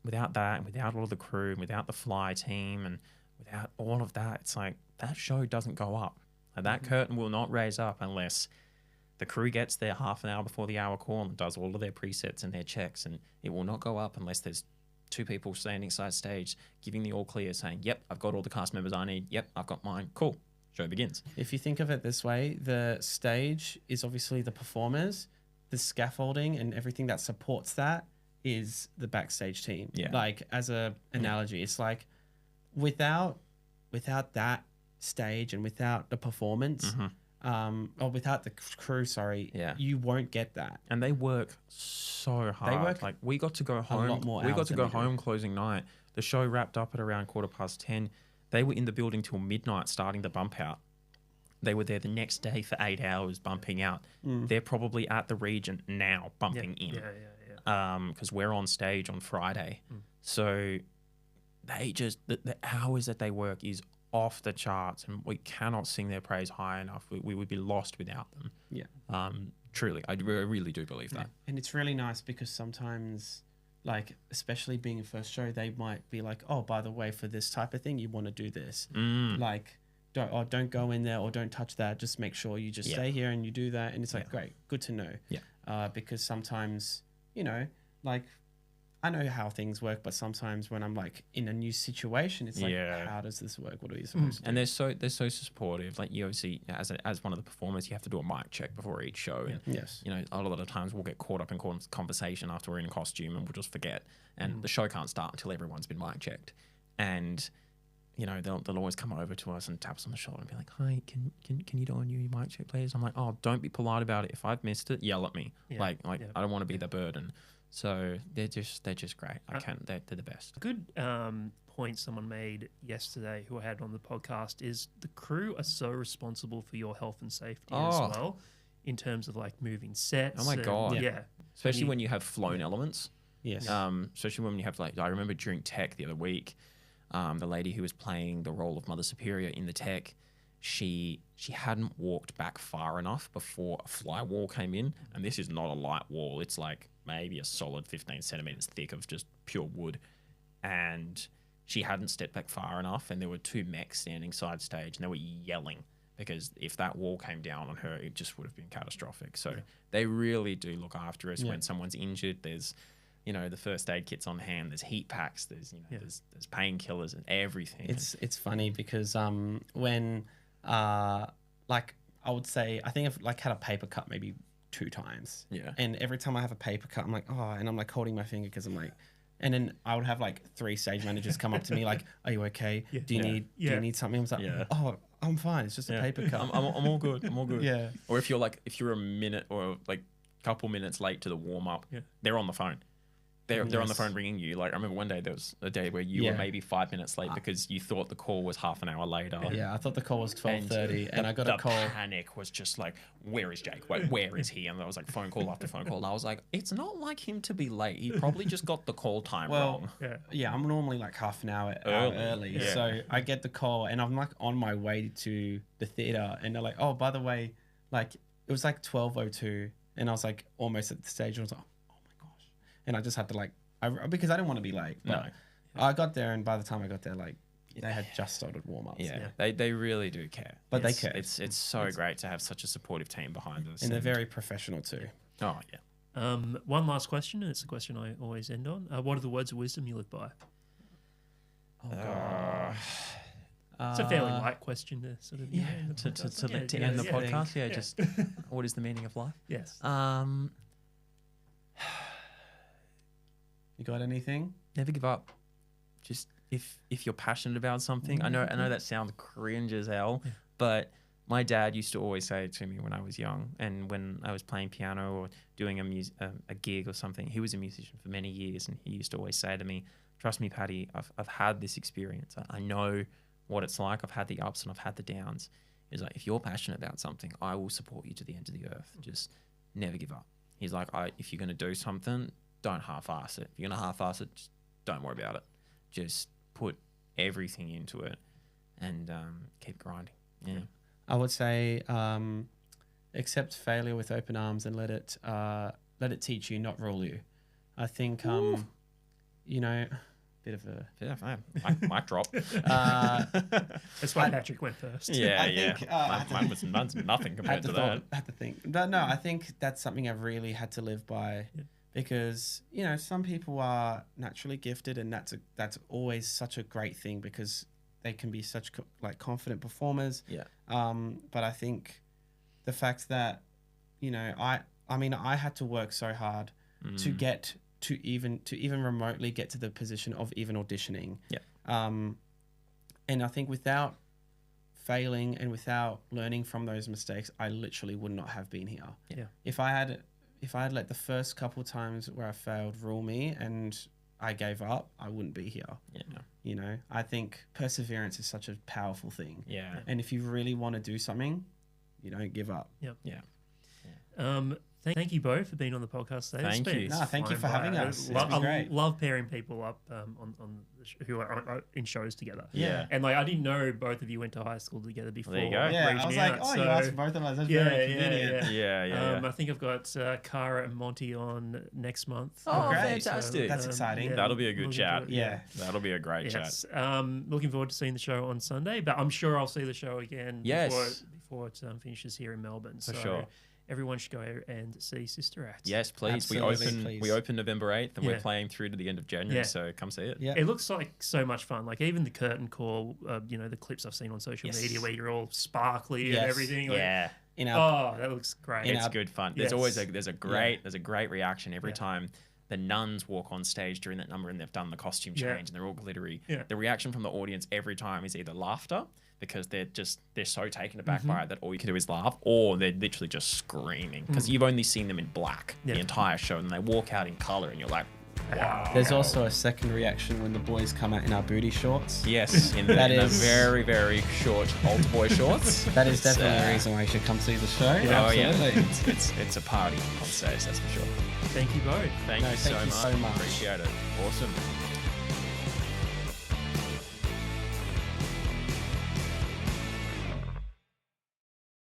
without that, without all of the crew, without the fly team, and without all of that, it's like that show doesn't go up. Like, that curtain will not raise up unless the crew gets there half an hour before the hour call and does all of their presets and their checks, and it will not go up unless there's 2 people standing side stage giving the all clear, saying, yep, I've got all the cast members I need. Yep, I've got mine. Cool. Show begins.
If you think of it this way, the stage is obviously the performers, the scaffolding and everything that supports that is the backstage team.
Yeah.
Like as a analogy, it's like without that stage and without the performance, or without the crew, you won't get that.
And they work so hard. They work like we got to go home.
Lot more
we got to go home
do.
closing night. The show wrapped up at around 10:15. They were in the building till midnight starting the bump out. They were there the next day for 8 hours bumping out. They're probably at the Regent now bumping in. Because we're on stage on Friday. So they just, the hours that they work is off the charts, and we cannot sing their praise high enough. We would be lost without them.
Yeah.
Truly, I really do believe that.
And it's really nice because sometimes, like, especially being a first show, they might be like, oh, by the way, for this type of thing, you want to do this. Like, don't go in there or don't touch that. Just make sure you just stay here and you do that. And it's like, great, good to know. Yeah. Because sometimes, like, I know how things work, but sometimes when I'm like in a new situation, it's like, how does this work? What are you supposed to do?
And they're so supportive. Like, you obviously, as one of the performers, you have to do a mic check before each show. And,
yes.
A lot of times we'll get caught up in conversation after we're in costume and we'll just forget. And the show can't start until everyone's been mic checked. And, they'll always come over to us and tap us on the shoulder and be like, hi, can you do a new mic check, please? I'm like, oh, don't be polite about it. If I've missed it, yell at me. I don't want to be the burden. So they're just great. They're the best.
A good point someone made yesterday who I had on the podcast is the crew are so responsible for your health and safety as well, in terms of like moving sets.
Oh my God.
Yeah.
especially when you have flown elements.
Yes.
Especially when you have like, I remember during tech the other week, the lady who was playing the role of Mother Superior in the tech, she hadn't walked back far enough before a fly wall came in, and this is not a light wall. It's like maybe a solid 15 centimeters thick of just pure wood, and she hadn't stepped back far enough, and there were 2 mechs standing side stage, and they were yelling because if that wall came down on her, it just would have been catastrophic. So they really do look after us when someone's injured. There's, you know, the first aid kit's on hand. There's heat packs. There's, you know, there's painkillers and everything.
It's funny because when like I would say I think I've like had a paper cut maybe 2 times.
Yeah.
And every time I have a paper cut, I'm like, oh, and I'm like holding my finger because I'm like, and then I would have like 3 stage managers come up to me like, are you okay? Do you need something? I was like, oh, I'm fine. It's just a paper cut.
I'm all good. I'm all good.
Yeah.
Or if you're a minute or like a couple minutes late to the warm up, they're on the phone. They're on the phone ringing you. Like I remember one day there was a day where you were maybe 5 minutes late because you thought the call was half an hour later.
Yeah, I thought the call was 12:30, and I got a call.
The panic was just like, "Where is Jake? Where is he?" And there was like phone call after phone call. And I was like, "It's not like him to be late. He probably just got the call time wrong."
Yeah, I'm normally like half an hour early. So I get the call, and I'm like on my way to the theater, and they're like, "Oh, by the way, like it was like 12:02," and I was like almost at the stage. And I was like, "Oh my gosh!" And I just had to like. Because I didn't want to be late. But I got there, and by the time I got there, like they had just started warm ups.
Yeah. They really do care.
But they care.
It's so great to have such a supportive team behind us.
And they're very professional too.
Oh yeah.
One last question, and it's a question I always end on. What are the words of wisdom you live by?
Oh god.
It's a fairly light question to sort of
to end the podcast. Yeah, just what is the meaning of life?
Yes.
You got anything?
Never give up. Just if you're passionate about something. I know that sounds cringe as hell, but my dad used to always say it to me when I was young, and when I was playing piano or doing a gig or something. He was a musician for many years, and he used to always say to me, "Trust me, Paddy, I've had this experience. I know what it's like. I've had the ups and I've had the downs." He's like, "If you're passionate about something, I will support you to the end of the earth. Just never give up." He's like, "If you're going to do something, don't half-ass it. If you're going to half-ass it, just don't worry about it. Just put everything into it and keep grinding." Yeah.
I would say accept failure with open arms and let it teach you, not rule you. I think, you know, bit of a...
mic drop.
That's why Patrick went first.
Yeah, mine was nothing compared to that.
I had to think. No, I think that's something I've really had to live by. Yeah. Because, you know, some people are naturally gifted, and that's always such a great thing because they can be such like confident performers.
Yeah.
But I think the fact that, you know, I mean I had to work so hard to get to even remotely get to the position of even auditioning.
Yeah.
And I think without failing and without learning from those mistakes, I literally would not have been here.
Yeah.
If I had let the first couple times where I failed rule me and I gave up, I wouldn't be here.
Yeah.
You know, I think perseverance is such a powerful thing.
Yeah.
And if you really want to do something, you don't give up.
Yep.
Yeah.
Thank you both for being on the podcast today.
Thank you.
No, thank you for having us. It's been great.
I love pairing people up who are in shows together.
Yeah.
And like I didn't know both of you went to high school together before.
There you go.
Yeah, I was like, you asked both of us. That's very convenient.
Yeah.
I think I've got Cara and Monty on next month.
Oh,
great.
fantastic.
That's exciting.
That'll be a good chat.
Yeah.
That'll be a great chat.
Looking forward to seeing the show on Sunday, but I'm sure I'll see the show again before it finishes here in Melbourne.
For sure.
Everyone should go and see Sister Act.
Yes, please.
Absolutely,
We open November 8th, and we're playing through to the end of January, so come see it.
Yeah.
It looks like so much fun. Like even the curtain call, you know, the clips I've seen on social media where you're all sparkly and everything. Like, that looks great.
It's good fun. There's always there's a great reaction every time the nuns walk on stage during that number and they've done the costume change and they're all glittery. Yeah. The reaction from the audience every time is either laughter, because they're so taken aback by it that all you can do is laugh, or they're literally just screaming because you've only seen them in black the entire show, and they walk out in color and you're like, Wow.
There's also a second reaction when the boys come out in our booty shorts.
Yes, in the very, very short altar boy shorts.
That is definitely a reason why you should come see the show.
Yeah,
Absolutely.
It's a party on stage, that's for sure.
Thank you both.
Thank you so
so much.
much. Appreciate it. Awesome.